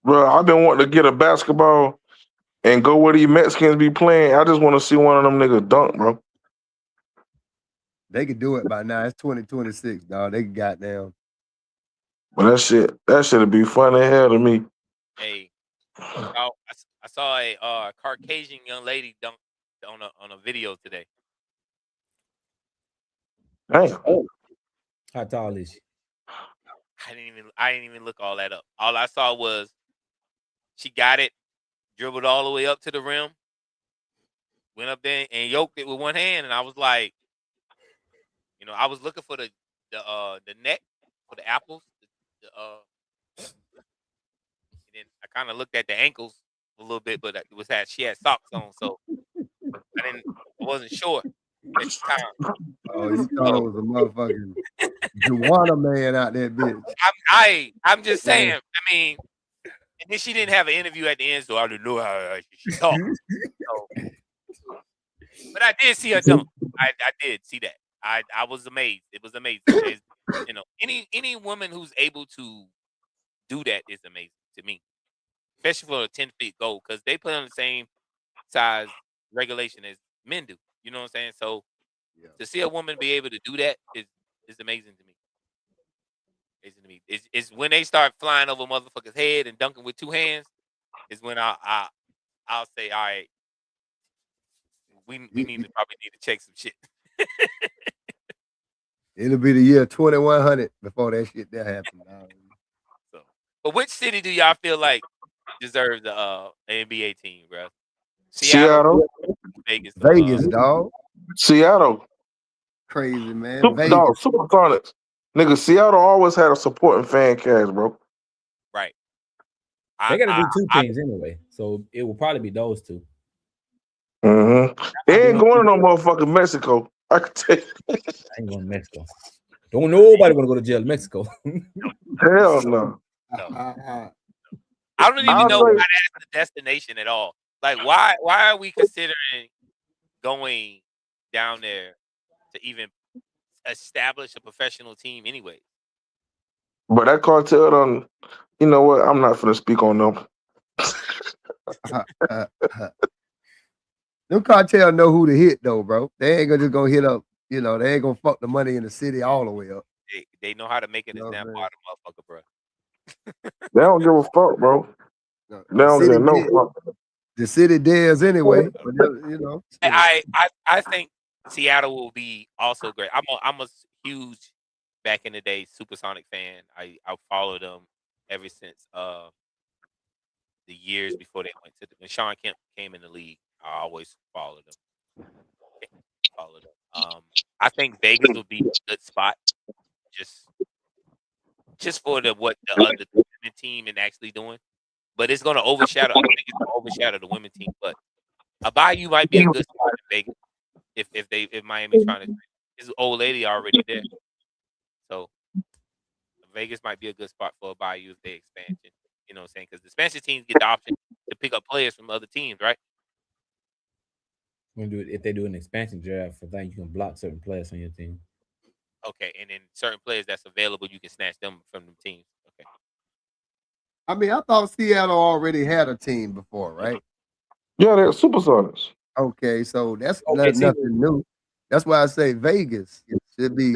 bro, I've been wanting to get a basketball and go where these Mexicans be playing. I just want to see one of them niggas dunk, bro. They could do it by now. It's 2026, dog. They got down. But that shit'd be fun as hell to me. Hey, I saw a Caucasian young lady dunk on a video today. Damn. How tall is she? I didn't even look all that up. All I saw was she got it, dribbled all the way up to the rim, went up there and yoked it with one hand, and I was like, you know, I was looking for the neck for the apples, and then I kind of looked at the ankles a little bit, but she had socks on, so I wasn't sure at the time. Oh, you thought it was a motherfucking Juana man out there, bitch. I'm just saying. I mean, and then she didn't have an interview at the end, so I didn't know how she talked. So, but I did see her dunk. I did see that. I was amazed. It was amazing. You know, any woman who's able to do that is amazing to me, especially for a 10-feet goal, because they play on the same size regulation as men do. You know what I'm saying? So to see a woman be able to do that is amazing to me. Amazing to me. It's when they start flying over motherfuckers' head and dunking with 2 hands is when I'll say, all right, we need to check some shit. It'll be the year 2100 before that shit that happen. So, but which city do y'all feel like deserves the NBA team, bro? Seattle. Vegas, Vegas, dog. Seattle. Crazy, man. Vegas. Dog, Supersonics. Nigga, Seattle always had a supporting fan cast, bro. Right. They got to do 2 teams anyway, so it will probably be those 2. Mm-hmm. They ain't going to no motherfucking Mexico. I can tell you. I ain't going to Mexico. Don't nobody want to go to jail in Mexico. Hell no. I don't even know why that's the destination at all. Like, why are we considering going down there to even establish a professional team anyway? But that cartel done, you know what? I'm not finna speak on them. Them cartel know who to hit though, bro. They ain't just gonna hit up, you know, they ain't gonna fuck the money in the city all the way up. They know how to make it this damn bottom motherfucker, bro. They don't give a fuck, bro. They don't give no fuck. The city dares anyway, but you know. I think Seattle will be also great. I'm a huge back in the day Supersonic fan. I followed them ever since the years before they went to when Sean Kemp came in the league. I always followed them. I think Vegas will be a good spot, just for what the other women team is actually doing. But it's going to overshadow. I think it's going to overshadow the women team. But a Bayou might be a good spot in Vegas if Miami's trying to. His old lady already there, so Vegas might be a good spot for a Bayou if they expansion. You know what I'm saying? Because the expansion teams get the option to pick up players from other teams, right? If they do an expansion draft, I think you can block certain players on your team. Okay, and then certain players that's available, you can snatch them from the teams. Okay. I mean, I thought Seattle already had a team before, right? Yeah, they're Supersonics. Okay, so that's nothing new. That's why I say Vegas should be.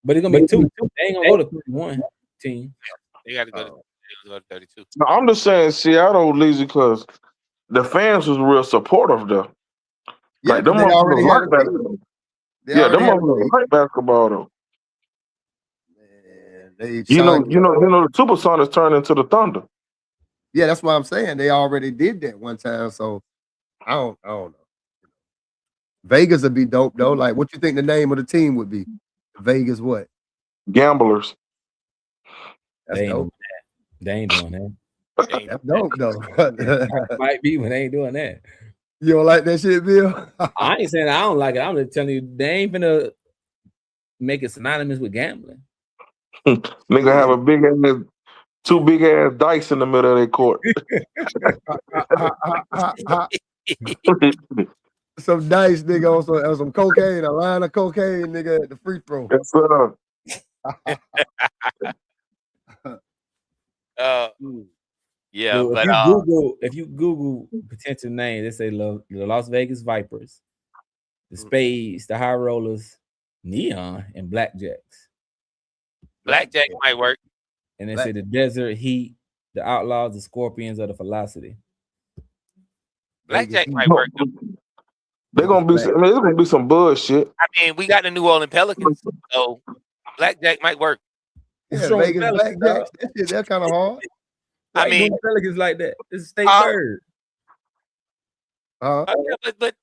But it's gonna be 2. They ain't gonna go to 31 team. They got to go to 32. No, I'm just saying Seattle lazy because the fans was real supportive there. Yeah, like them they already had like basketball. Yeah, them motherfuckers like basketball though. Man, you know, the Supersonics turned into the Thunder. Yeah, that's what I'm saying. They already did that one time, so I don't know. Vegas would be dope though. Like, what you think the name of the team would be? Vegas what? Gamblers. That's dope. They ain't doing that. That's dope though. Might be when they ain't doing that. You don't like that shit, Bill? I ain't saying I don't like it. I'm just telling you they ain't finna make it synonymous with gambling. Nigga have a big ass, 2 big ass dice in the middle of their court. Some dice, nigga, on some cocaine, a line of cocaine, nigga, at the free throw. Yes, sir. Yeah, well, but if you Google potential names, they say the Las Vegas Vipers, the Spades, the High Rollers, Neon, and Blackjacks. Blackjack might work. And they say the Desert Heat, the Outlaws, the Scorpions, or the Velocity. Blackjack might work. They're gonna be. I mean, it's gonna be some bullshit. I mean, we got the New Orleans Pelicans, so Blackjack might work. Yeah, Vegas Blackjacks. That shit, that's kind of hard. I mean, Pelicans like that. It's a state bird. Yeah, but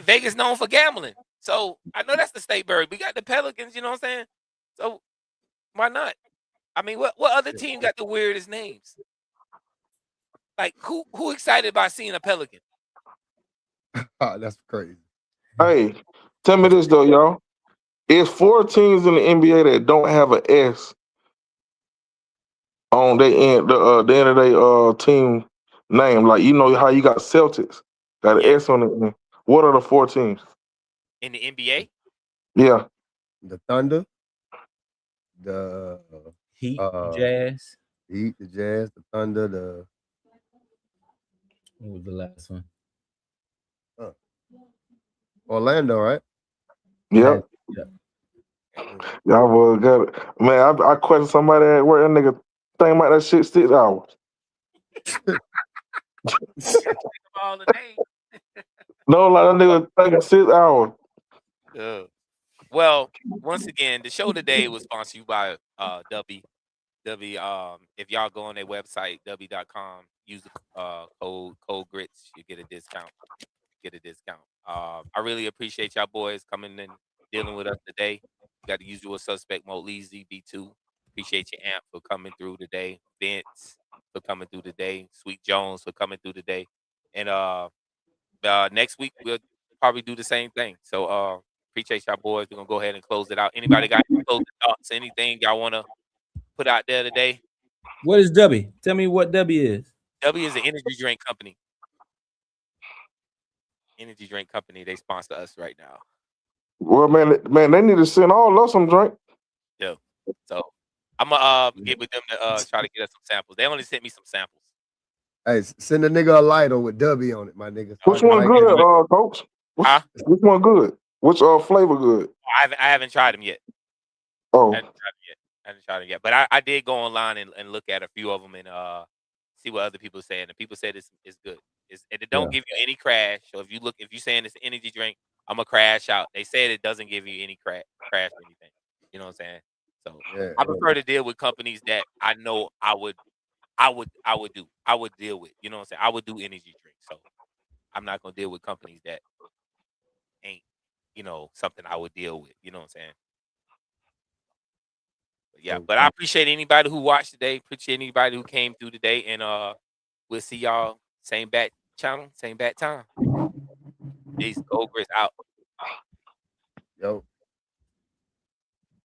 Vegas known for gambling, so I know that's the state bird. We got the Pelicans, you know what I'm saying? So why not? I mean, what other team got the weirdest names? Like who excited about seeing a Pelican? That's crazy. Hey, tell me this though, y'all. It's 4 teams in the NBA that don't have an S on the end of their team name. Like you know how you got Celtics got an S on it. What are the 4 teams in the NBA? Yeah, The Thunder, the Heat, Jazz. Heat, the Jazz, the Thunder, the What was the last one? Orlando, right? yeah. Y'all boys got it. Man, I questioned somebody at work. That nigga think about that shit 6 hours. All the names. No, like that nigga thinking 6 hours. Well, once again, the show today was sponsored by W. If y'all go on their website, w.com, use the code Cold Gryts, you get a discount. I really appreciate y'all boys coming and dealing with us today. We got the usual suspect, Mo Leezy, B2. Appreciate your Amp for coming through today. Vince for coming through today. Sweet Jones for coming through today. And next week we'll probably do the same thing. So appreciate y'all boys. We're gonna go ahead and close it out. Anybody got any closing thoughts? Anything y'all wanna put out there today? What is W? Tell me what W is. W is an energy drink company. Energy drink company. They sponsor us right now. Well, man, they need to send all us some drink. Yeah. So I'm gonna get with them to try to get us some samples. They only sent me some samples. Hey, send a nigga a lighter with W on it, my nigga. Which one good, coach? Which one good? Which flavor good? I haven't tried them yet. Oh. I haven't tried them yet. But I did go online and look at a few of them and see what other people are saying. And people said it's good. It don't give you any crash. So if you saying it's an energy drink, I'm gonna crash out. They said it doesn't give you any crash or anything. You know what I'm saying? So I prefer to deal with companies that I know I would deal with. You know what I'm saying? I would do energy drinks. So I'm not gonna deal with companies that ain't, something I would deal with. You know what I'm saying? But yeah, but I appreciate anybody who watched today. Appreciate anybody who came through today, and we'll see y'all same bat channel, same bat time. Peace. Cold Gryts out. Yo.